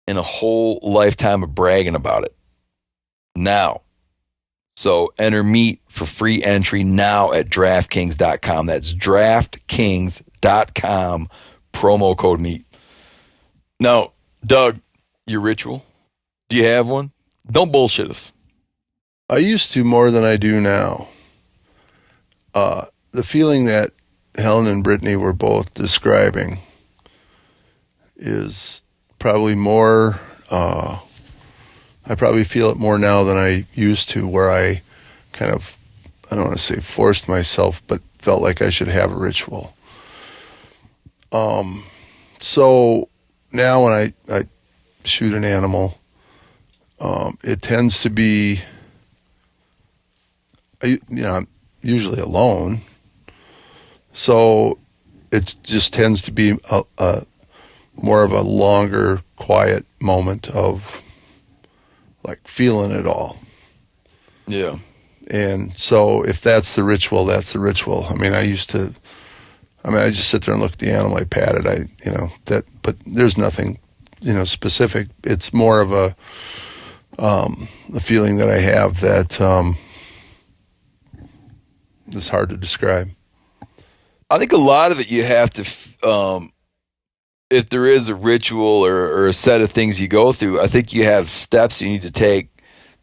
and a whole lifetime of bragging about it. Now. So enter MEAT for free entry now at DraftKings.com. That's DraftKings.com, promo code MEAT. Now, Doug, your ritual, do you have one? Don't bullshit us. I used to more than I do now. The feeling that Helen and Brittany were both describing is probably more... I probably feel it more now than I used to, where I kind of, I don't want to say forced myself, but felt like I should have a ritual. So now when I shoot an animal, it tends to be, I'm usually alone. So it just tends to be more of a longer, quiet moment of like feeling it all. Yeah. And so if that's the ritual, that's the ritual. I mean, I just sit there and look at the animal, I pat it, but there's nothing, specific. It's more of a feeling that I have that is hard to describe. I think a lot of it you have to, if there is a ritual or a set of things you go through, I think you have steps you need to take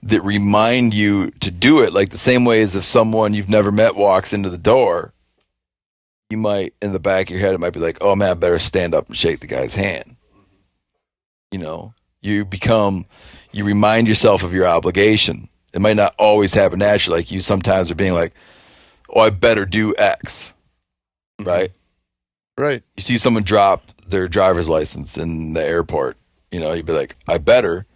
that remind you to do it. Like the same way as if someone you've never met walks into the door, you might, in the back of your head, it might be like, oh man, I better stand up and shake the guy's hand. You remind yourself of your obligation. It might not always happen naturally. Like you sometimes are being like, oh, I better do X. Right? Right. You see someone drop their driver's license in the airport, you'd be like, I better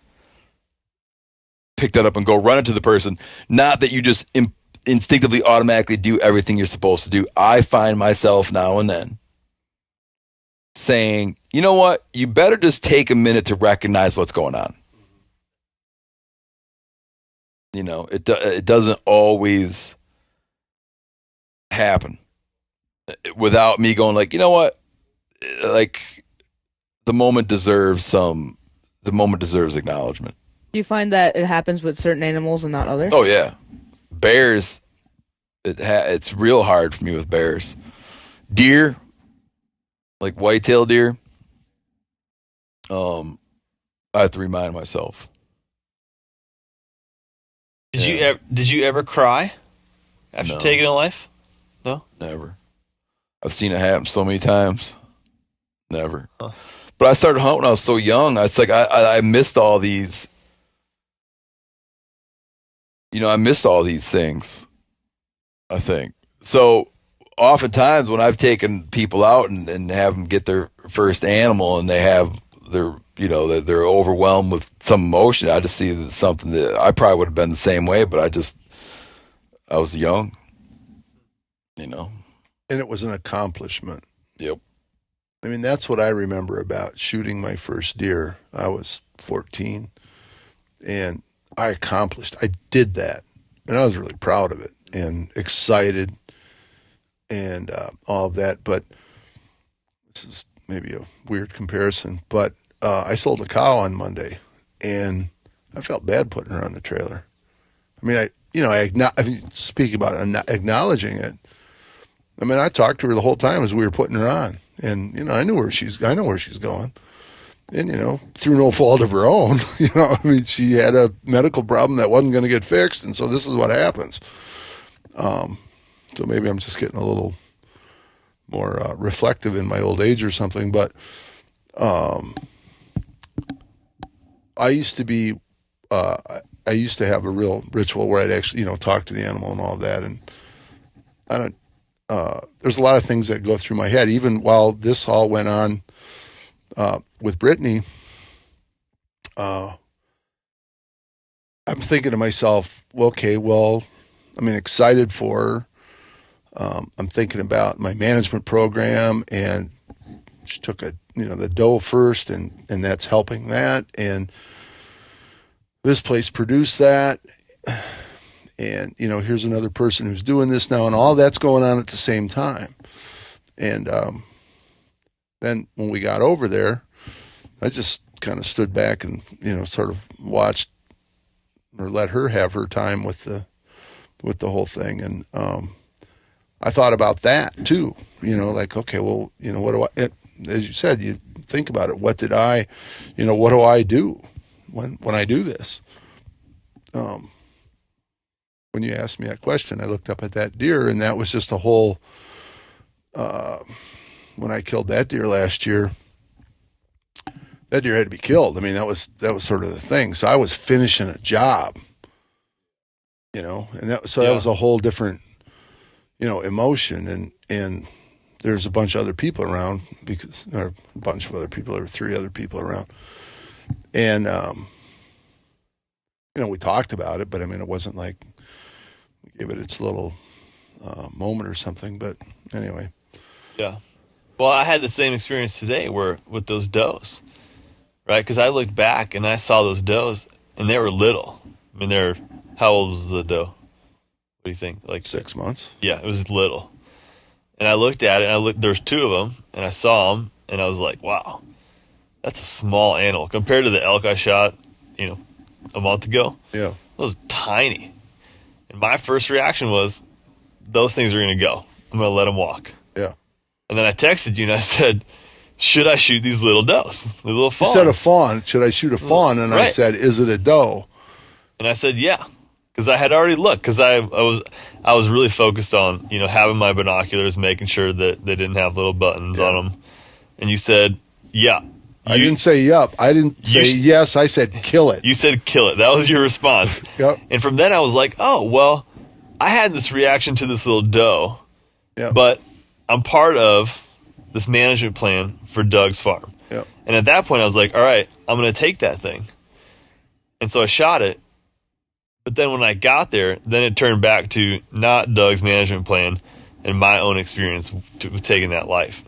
pick that up and go run it to the person. Not that you just instinctively automatically do everything you're supposed to do. I find myself now and then saying, you know what? You better just take a minute to recognize what's going on. It doesn't always happen without me going like, you know what? Like the moment deserves acknowledgement. Do you find that it happens with certain animals and not others? Oh yeah. Bears, it's real hard for me with bears. Deer, like whitetail deer, I have to remind myself. Did you ever cry after No. taking a life? No? Never. I've seen it happen so many times. Never. Huh. But I started hunting when I was so young. It's like I missed all these. I missed all these things. I think so. Oftentimes, when I've taken people out and have them get their first animal, and they have they're overwhelmed with some emotion, I just see that something that I probably would have been the same way, but I was young. And it was an accomplishment. Yep. I mean, that's what I remember about shooting my first deer. I was 14, and I did that, and I was really proud of it and excited and all of that. But this is maybe a weird comparison, but I sold a cow on Monday, and I felt bad putting her on the trailer. I mean, speaking about it, not acknowledging it. I mean, I talked to her the whole time as we were putting her on, and I know where she's going, and through no fault of her own, I mean, she had a medical problem that wasn't going to get fixed, and so this is what happens. So maybe I'm just getting a little more reflective in my old age or something, but I used to have a real ritual where I'd actually talk to the animal and all of that, and I don't. There's a lot of things that go through my head, even while this all went on with Brittany. I'm thinking to myself, I'm excited for her. I'm thinking about my management program, and she took the doe first, and that's helping that, and this place produced that. And, here's another person who's doing this now, and all that's going on at the same time. And then when we got over there, I just kind of stood back and, sort of watched or let her have her time with the whole thing. And I thought about that too, like, okay, well, what do I, as you said, you think about it. What do I do when I do this? When you asked me that question, I looked up at that deer, and that was just a whole, when I killed that deer last year, that deer had to be killed. I mean, that was sort of the thing. So I was finishing a job, and that was a whole different, emotion. And there's a bunch of other people around there were 3 other people around. And, we talked about it, but I mean, it wasn't like we gave it its little moment or something. But anyway. Yeah. Well, I had the same experience today with those does, right? Because I looked back and I saw those does, and they were little. I mean, how old was the doe? What do you think? Like 6 months. Yeah, it was little. And I looked at it, and there was 2 of them, and I saw them, and I was like, wow, that's a small animal compared to the elk I shot, a month ago. Yeah. It was tiny. And my first reaction was, those things are going to go. I'm going to let them walk. Yeah. And then I texted you and I said, should I shoot these little does? These little You fawns? said a fawn. Should I shoot a fawn? And I Right. said, is it a doe? And I said, yeah. Because I had already looked. Because I was really focused on, having my binoculars, making sure that they didn't have little buttons on them. And you said, yeah. I didn't say yup. I didn't say yes. I said kill it. You said kill it. That was your response. Yep. And from then I was like, oh, well, I had this reaction to this little doe, Yep. but I'm part of this management plan for Doug's farm. Yep. And at that point I was like, all right, I'm going to take that thing. And so I shot it. But then when I got there, then it turned back to not Doug's management plan and my own experience with taking that life.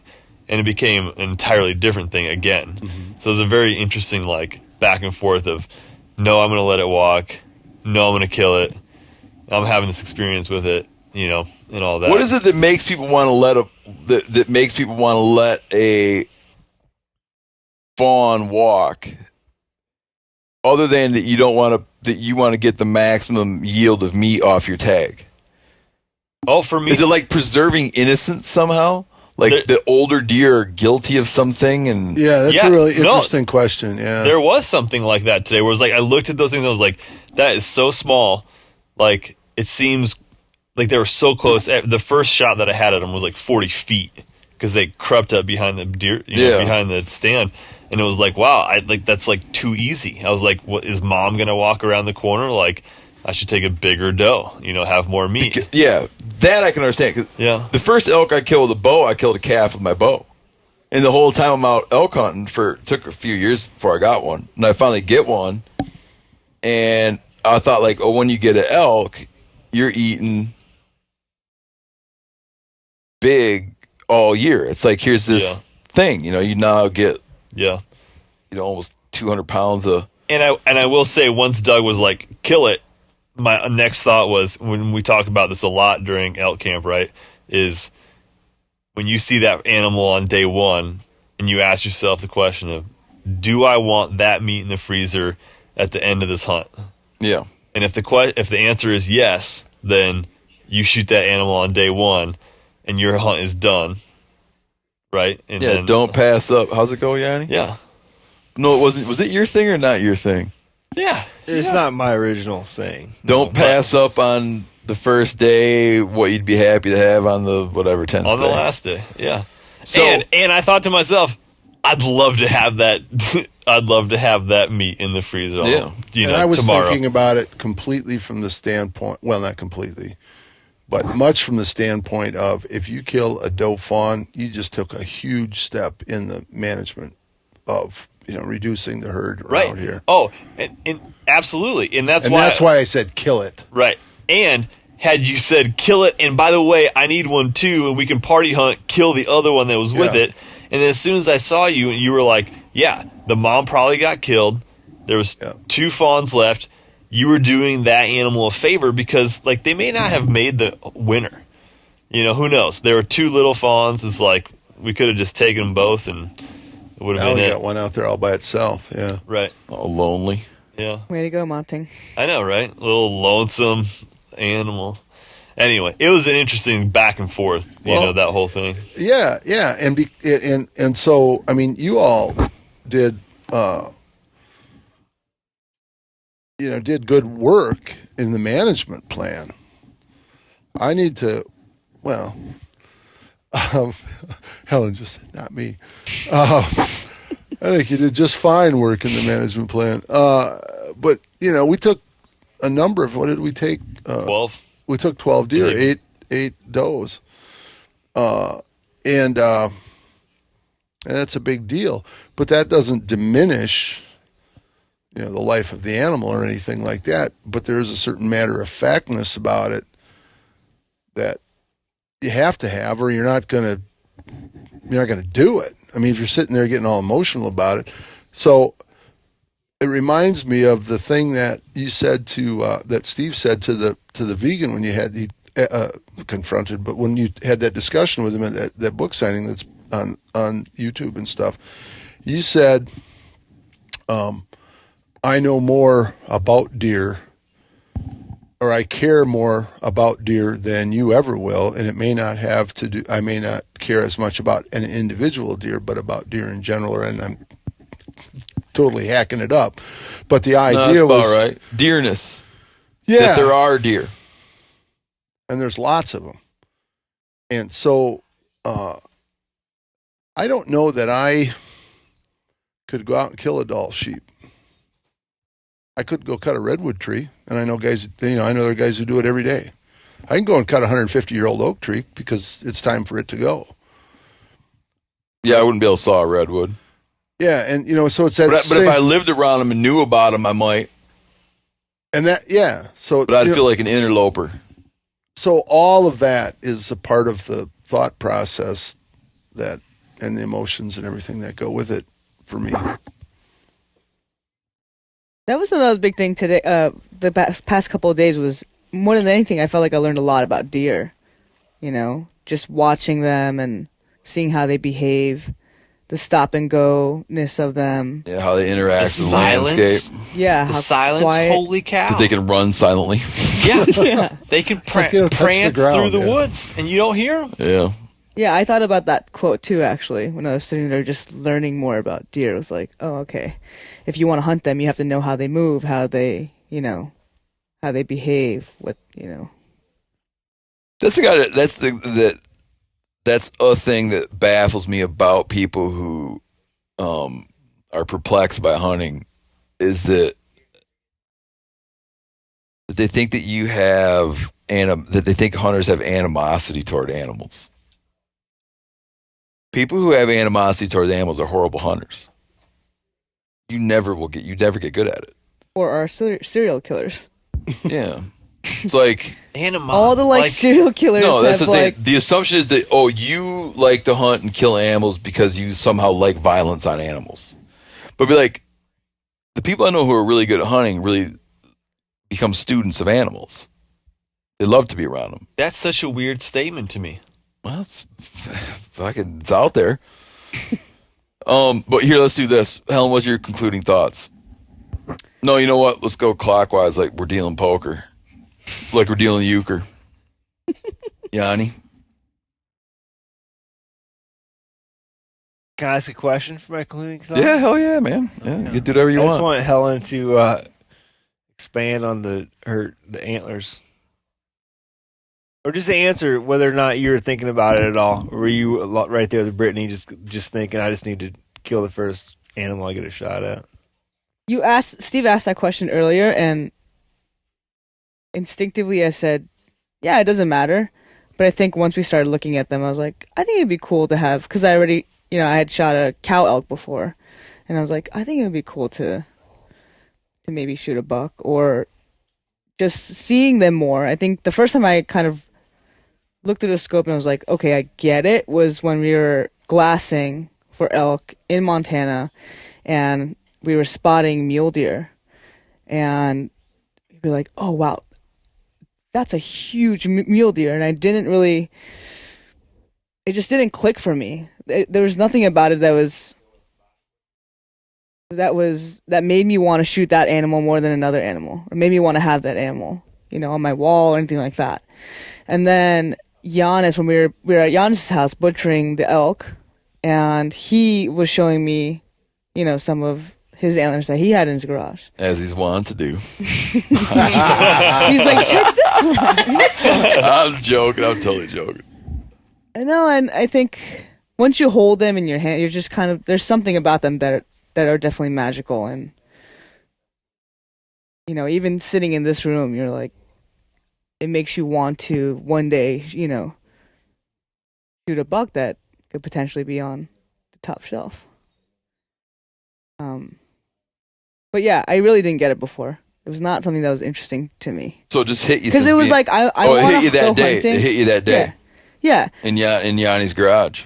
And it became an entirely different thing again. Mm-hmm. So it was a very interesting back and forth of, no, I'm going to let it walk. No, I'm going to kill it. I'm having this experience with it, and all that. What is it that makes people want to let a fawn walk, other than that you want to get the maximum yield of meat off your tag? Oh, for me, is it like preserving innocence somehow? Like the older deer are guilty of something, and yeah, that's a really interesting question. Yeah, there was something like that today, where it was like I looked at those things, and I was like, that is so small. Like it seems like they were so close. The first shot that I had at them was like 40 feet because they crept up behind the deer, behind the stand, and it was like, wow, that's like too easy. I was like, what is Mom gonna walk around the corner? Like, I should take a bigger doe, have more meat. That I can understand. 'Cause yeah. The first elk I killed with a bow, I killed a calf with my bow. And the whole time I'm out elk hunting took a few years before I got one. And I finally get one. And I thought when you get an elk, you're eating big all year. It's like, here's this thing, you now get, almost 200 pounds of. And I will say, once Doug was like, kill it, my next thought was, when we talk about this a lot during elk camp, right, is when you see that animal on day one and you ask yourself the question of, do I want that meat in the freezer at the end of this hunt? Yeah. And if the answer is yes, then you shoot that animal on day one and your hunt is done, right? And then, don't pass up. How's it go, Yanni? Yeah. No, it wasn't. Was it your thing or not your thing? Yeah. It's not my original saying. Don't pass up on the first day what you'd be happy to have on the 10th on the day. last day. Yeah. So, and I thought to myself, I'd love to have that. I'd love to have that meat in the freezer. Yeah. And I was tomorrow. thinking about it completely from the standpoint, well, not completely, but much from the standpoint of, if you kill a doe fawn, you just took a huge step in the management of, reducing the herd around here. Oh, and absolutely. And that's why I said kill it. Right. And had you said kill it, and by the way, I need one too, and we can party hunt, kill the other one that was with it. And then as soon as I saw you, you were like, yeah, the mom probably got killed. There was 2 fawns left. You were doing that animal a favor because, they may not have made the winner. Who knows? There were 2 little fawns. It's like we could have just taken them both, and it would have been We it. got one out there all by itself. Yeah. Right. all lonely. Yeah. Way to go, Mahting. I know, right? Little lonesome animal. Anyway, it was an interesting back and forth, that whole thing. Yeah, and so you all did did good work in the management plan. I need to, Helen just said, not me. I think you did just fine work in the management plan. But we took a number of, what did we take? 12. We took 12 deer, eight does. And that's a big deal. But that doesn't diminish, the life of the animal or anything like that. But there is a certain matter of factness about it that you have to have, or you're not going to you're not going to do it. I mean, if you're sitting there getting all emotional about it. So it reminds me of the thing that you said to that Steve said to the vegan when you had the confronted, but when you had that discussion with him at that book signing that's on YouTube and stuff, you said, I know more about deer, or I care more about deer than you ever will, and it may not have to do, I may not care as much about an individual deer, but about deer in general, and I'm totally hacking it up. But the idea was... about right. Deerness. Yeah. That there are deer. And there's lots of them. And so I don't know that I could go out and kill a Dall sheep. I could go cut a redwood tree, and I know guys, I know there are guys who do it every day. I can go and cut a 150-year-old oak tree because it's time for it to go. Yeah, I wouldn't be able to saw a redwood. Yeah, and so it's that. But if I lived around them and knew about them, I might. And that, yeah. So, but I'd feel like an interloper. So all of that is a part of the thought process and the emotions and everything that go with it for me. That was another big thing today. The past couple of days was, more than anything, I felt like I learned a lot about deer. Just watching them and seeing how they behave, the stop and go-ness of them. Yeah, how they interact The with the silence. landscape. Yeah, The how silence, quiet. holy cow. That they can run silently. Yeah. Yeah. They can like they don't touch the prance ground, through the yeah. woods, and you don't hear them. Yeah. Yeah, I thought about that quote too, actually, when I was sitting there just learning more about deer. It was like, oh, okay. If you want to hunt them, you have to know how they move, how they, how they behave, That's that's a thing that baffles me about people who are perplexed by hunting, is that they think that you have that they think hunters have animosity toward animals. People who have animosity toward animals are horrible hunters. You never get good at it. or are serial killers. Yeah. It's like All the serial killers no, that's have the same. The assumption is that you like to hunt and kill animals because you somehow like violence on animals. But be like, the people I know who are really good at hunting really become students of animals. They love to be around them. That's such a weird statement to me. Well, it's out there. But here, let's do this. Helen, what's your concluding thoughts? No, you know what? Let's go clockwise, like we're dealing poker. Like we're dealing euchre. Yanni? Can I ask a question for my concluding thought? Yeah, hell yeah, man. Yeah, you can do whatever you I want. just want Helen to expand on the antlers. Or just to answer whether or not you were thinking about it at all. Or were you right there with Brittany just thinking, I just need to kill the first animal I get a shot at? Steve asked that question earlier, and instinctively I said, yeah, it doesn't matter. But I think once we started looking at them, I was like, I think it'd be cool to have, because I already, I had shot a cow elk before. And I was like, I think it would be cool to maybe shoot a buck, or just seeing them more. I think the first time I kind of looked at the scope and I was like, okay, I get it, was when we were glassing for elk in Montana and we were spotting mule deer, and you'd be like, oh wow, that's a huge mule deer. And it just didn't click for me. There was nothing about it that made me want to shoot that animal more than another animal, or made me want to have that animal, on my wall or anything like that. And then Janis, when we were at Janis' house butchering the elk, and he was showing me, some of his antlers that he had in his garage. As he's wanting to do. He's like, check this one. I'm joking. I'm totally joking. I know, and I think once you hold them in your hand, you're just kind of, there's something about them that are definitely magical. And, even sitting in this room, you're like, it makes you want to one day, shoot a buck that could potentially be on the top shelf. But yeah, I really didn't get it before. It was not something that was interesting to me. So it just hit you. Because it was like, I want it hit you to that go day. hunting. It hit you that day. Yeah. In Yanni's garage.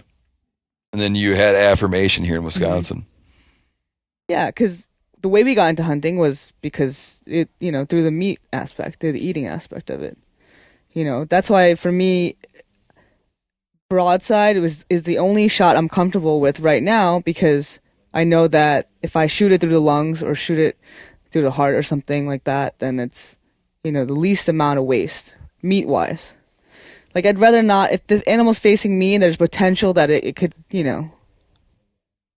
And then you had affirmation here in Wisconsin. Yeah, because the way we got into hunting was because it, through the meat aspect, through the eating aspect of it. That's why for me, broadside is the only shot I'm comfortable with right now, because I know that if I shoot it through the lungs or shoot it through the heart or something like that, then it's, the least amount of waste, meat-wise. Like, I'd rather not, if the animal's facing me and there's potential that it could,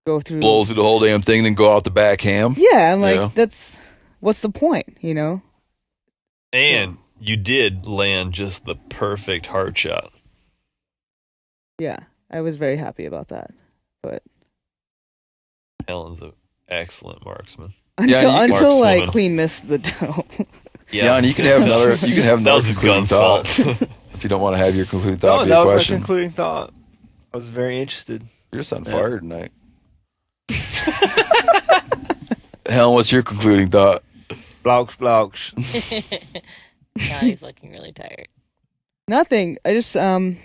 go through. Blow through the whole damn thing, then go out the back ham. Yeah, I'm like, that's, what's the point, And you did land just the perfect heart shot. Yeah, I was very happy about that. But Helen's an excellent marksman. Until I clean missed the doe. Yeah, and you can have another. You can have That another was the concluding gun's thought fault. if you don't want to have your concluding thought. No, Be that a was question. my concluding thought. I was very interested. You're just on fire tonight. Helen, what's your concluding thought? Blaukš. Now he's looking really tired. Nothing. I just I'm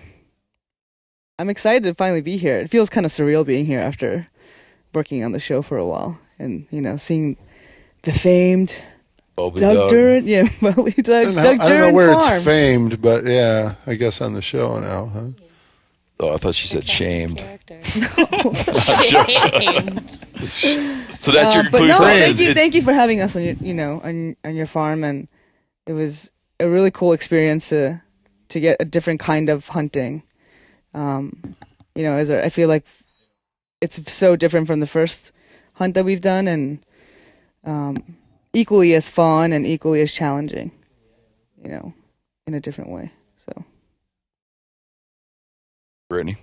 excited to finally be here. It feels kind of surreal being here after working on the show for a while, and seeing the famed Doug Duren. Yeah, Bubbly Doug. I don't know where Farm. it's famed, but yeah, I guess on the show now, huh? Oh, I thought she said shamed. Shamed. So that's your But concluding no, thought. thank you for having us on your on your farm, and it was a really cool experience to get a different kind of hunting. I feel like it's so different from the first hunt that we've done, and equally as fun and equally as challenging, in a different way. So, Brittany.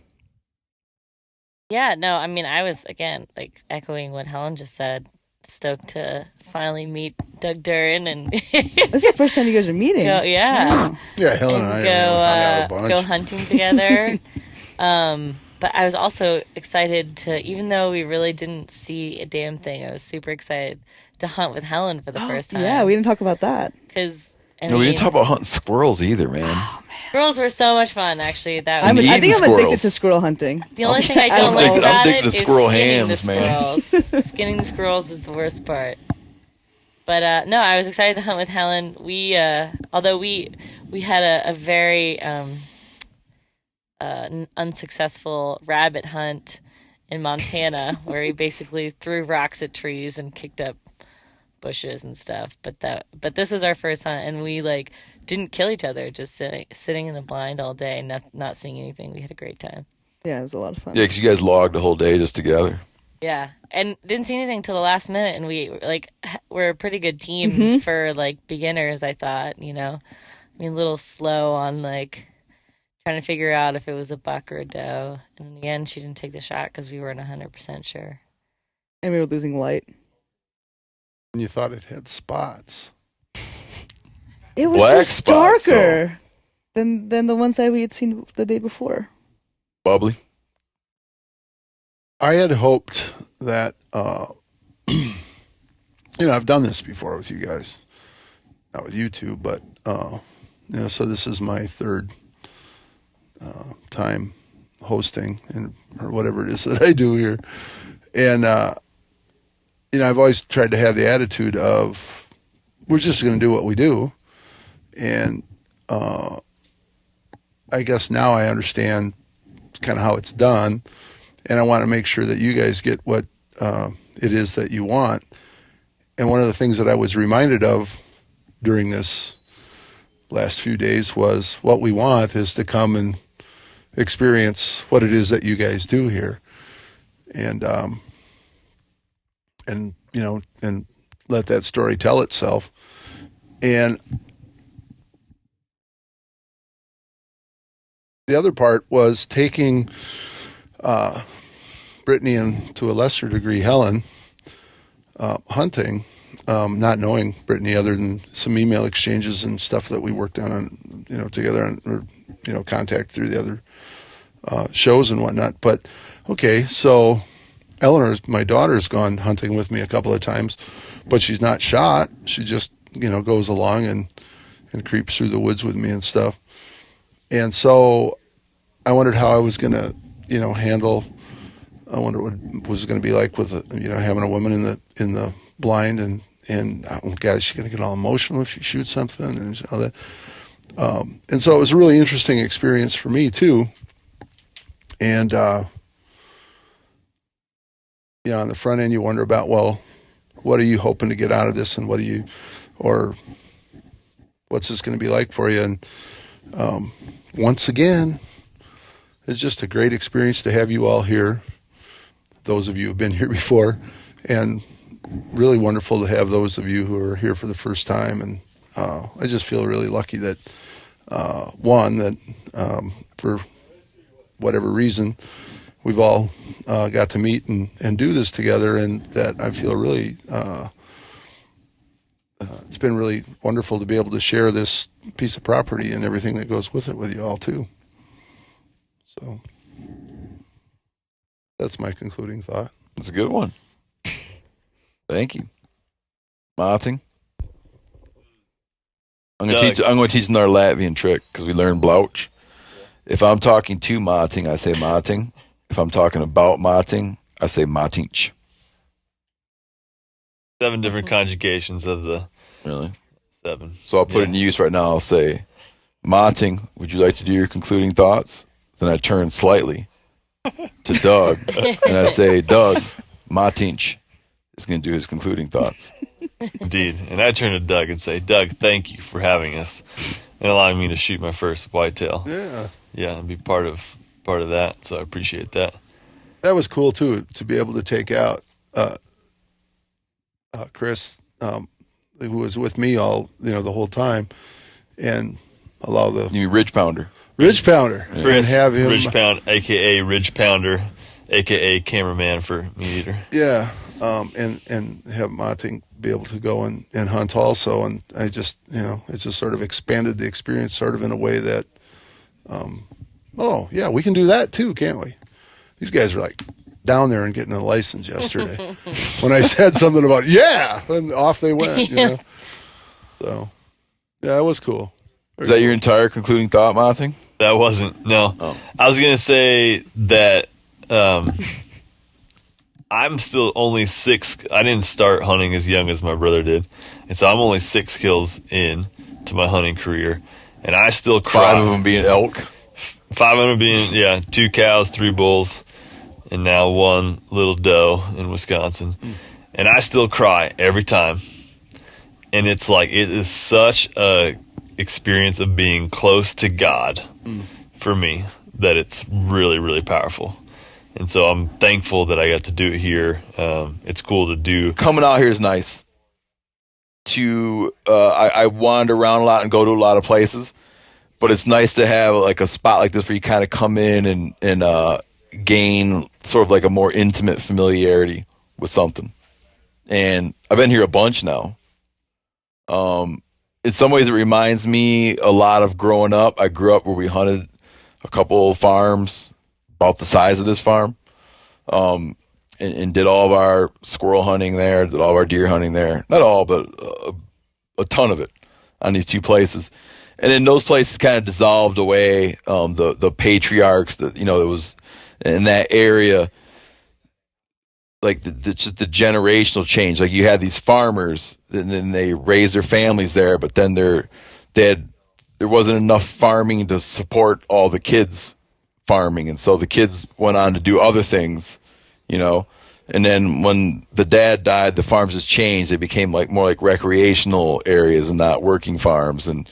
Yeah, no, I mean, I was, again, like, echoing what Helen just said, stoked to finally meet Doug Duren and this is the first time you guys are meeting. Yeah, Helen and I hung out a bunch. go hunting together. But I was also excited to, even though we really didn't see a damn thing, I was super excited to hunt with Helen for the first time. Yeah, we didn't talk about that. Because We didn't talk about hunting squirrels either, man. Squirrels were so much fun, actually. That I was think I'm addicted squirrels. to squirrel hunting. the only thing I don't I'm like addicted- I'm about addicted it to is squirrel skinning hams, the man. squirrels. Skinning the squirrels is the worst part. But no, I was excited to hunt with Helen. We, although we had a very unsuccessful rabbit hunt in Montana, where we basically threw rocks at trees and kicked up bushes and stuff. But this is our first hunt, and we didn't kill each other, just sitting in the blind all day, not seeing anything. We had a great time. Yeah, it was a lot of fun. Yeah, because you guys logged the whole day just together. Yeah, and didn't see anything till the last minute, and we're a pretty good team for beginners. I thought, I mean, a little slow on trying to figure out if it was a buck or a doe, and in the end, she didn't take the shot because we weren't 100% sure. And we were losing light. And you thought it had spots. It was Black just spots, darker than the ones that we had seen the day before. Bubbly. I had hoped that, I've done this before with you guys, not with you two, but, so this is my third time hosting or whatever it is that I do here. And, I've always tried to have the attitude of, we're just going to do what we do. And I guess now I understand kind of how it's done. And I want to make sure that you guys get what it is that you want. And one of the things that I was reminded of during this last few days was what we want is to come and experience what it is that you guys do here. And let that story tell itself. And the other part was taking Brittany and to a lesser degree Helen hunting, not knowing Brittany other than some email exchanges and stuff that we worked on together on, or contact through the other shows and whatnot. But okay, so Eleanor's, my daughter's gone hunting with me a couple of times, but she's not shot. She just goes along and creeps through the woods with me and stuff. And so I wondered how I was going to handle I wonder what was going to be like with having a woman in the blind and oh God, is she going to get all emotional if she shoots something and all that. And so it was a really interesting experience for me too. And on the front end, you wonder about, well, what are you hoping to get out of this, and what's this going to be like for you? And once again, it's just a great experience to have you all here. Those of you who've been here before, and really wonderful to have those of you who are here for the first time. And I just feel really lucky that for whatever reason, we've all got to meet and do this together, and that I feel really it's been really wonderful to be able to share this piece of property and everything that goes with it with you all too. So that's my concluding thought. That's a good one. Thank you. Mahting. I'm going to teach another Latvian trick because we learned blaukš. If I'm talking to Mahting, I say Mahting. If I'm talking about Mahting, I say Mahtinch. 7 different conjugations of the Really? 7. So I'll put it in use right now. I'll say, Mahting, would you like to do your concluding thoughts? Then I turn slightly to Doug, and I say, Doug, Mahtinch is going to do his concluding thoughts. Indeed. And I turn to Doug and say, Doug, thank you for having us and allowing me to shoot my first whitetail. Yeah, and be part of that. So I appreciate that. That was cool too, to be able to take out Chris, who was with me all the whole time, and allow the You mean Ridge Pounder. and Chris, have him Ridge Pound, a.k.a. Ridge Pounder, a.k.a. cameraman for MeatEater. Yeah, and have Mahting be able to go and hunt also, and I just it just sort of expanded the experience sort of in a way that, we can do that too, can't we? These guys are like down there and getting a license yesterday when I said something about and off they went. So yeah, it was cool. Is that your entire concluding thought, Mahting? That wasn't, no. Oh. I was going to say that I'm still only 6. I didn't start hunting as young as my brother did. And so I'm only 6 kills in to my hunting career. And I still cry. 5 of them being elk. 5 of them being, 2 cows, 3 bulls, and now 1 little doe in Wisconsin. And I still cry every time. And it's like, it is such a experience of being close to God for me that it's really, really powerful. And so I'm thankful that I got to do it here. It's cool to do. Coming out here is nice. I wander around a lot and go to a lot of places, but it's nice to have like a spot like this where you kind of come in and gain sort of like a more intimate familiarity with something. And I've been here a bunch now. In some ways, it reminds me a lot of growing up. I grew up where we hunted a couple of farms about the size of this farm, and did all of our squirrel hunting there, did all of our deer hunting there. Not all, but a ton of it on these 2 places. And then those places kind of dissolved away. The patriarchs that that was in that area, like just the generational change. Like you had these farmers, and then they raised their families there, but then there wasn't enough farming to support all the kids farming, and so the kids went on to do other things, And then when the dad died, the farms just changed. They became more like recreational areas and not working farms, and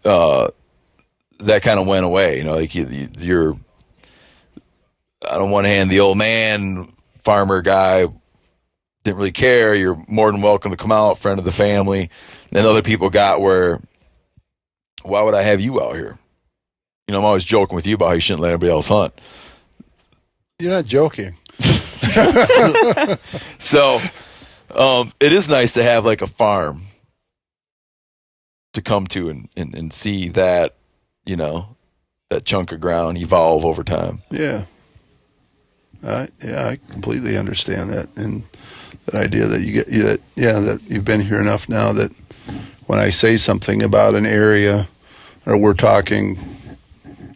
that kind of went away. You're on one hand, the old man farmer guy didn't really care. You're more than welcome to come out, friend of the family. And other people got where, why would I have you out here? I'm always joking with you about how you shouldn't let anybody else hunt. You're not joking. So it is nice to have like a farm to come to and see that, that chunk of ground evolve over time. Yeah. I completely understand that, and that idea that that you've been here enough now that when I say something about an area, or we're talking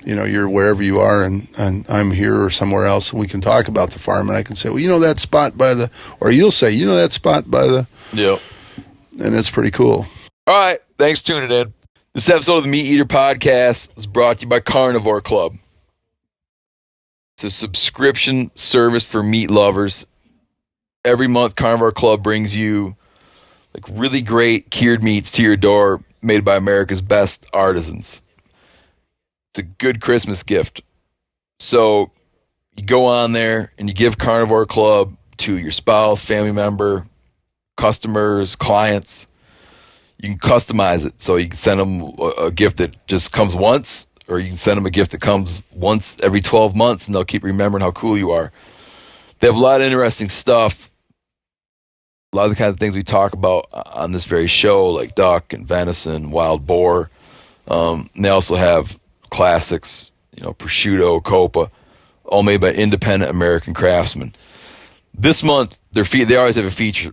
you're wherever you are and I'm here or somewhere else, and we can talk about the farm, and I can say, well, that spot by the, or you'll say, that spot by the, Yep. and it's pretty cool. All right. Thanks for tuning in. This episode of the MeatEater podcast is brought to you by Carnivore Club. It's a subscription service for meat lovers. Every month, Carnivore Club brings you like really great cured meats to your door, made by America's best artisans. It's a good Christmas gift. So you go on there and you give Carnivore Club to your spouse, family member, customers, clients. You can customize it. So you can send them a gift that just comes once, or you can send them a gift that comes once every 12 months, and they'll keep remembering how cool you are. They have a lot of interesting stuff. A lot of the kinds of things we talk about on this very show, like duck and venison, wild boar. And they also have classics, prosciutto, copa, all made by independent American craftsmen. This month, they always have a feature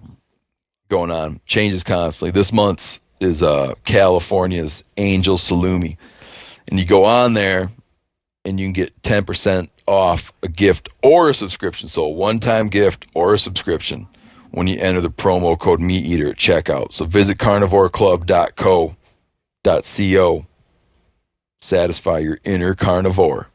going on, changes constantly. This month's is California's Angel Salumi. And you go on there and you can get 10% off a gift or a subscription. So a one-time gift or a subscription when you enter the promo code MeatEater at checkout. So visit carnivoreclub.co.co. Satisfy your inner carnivore.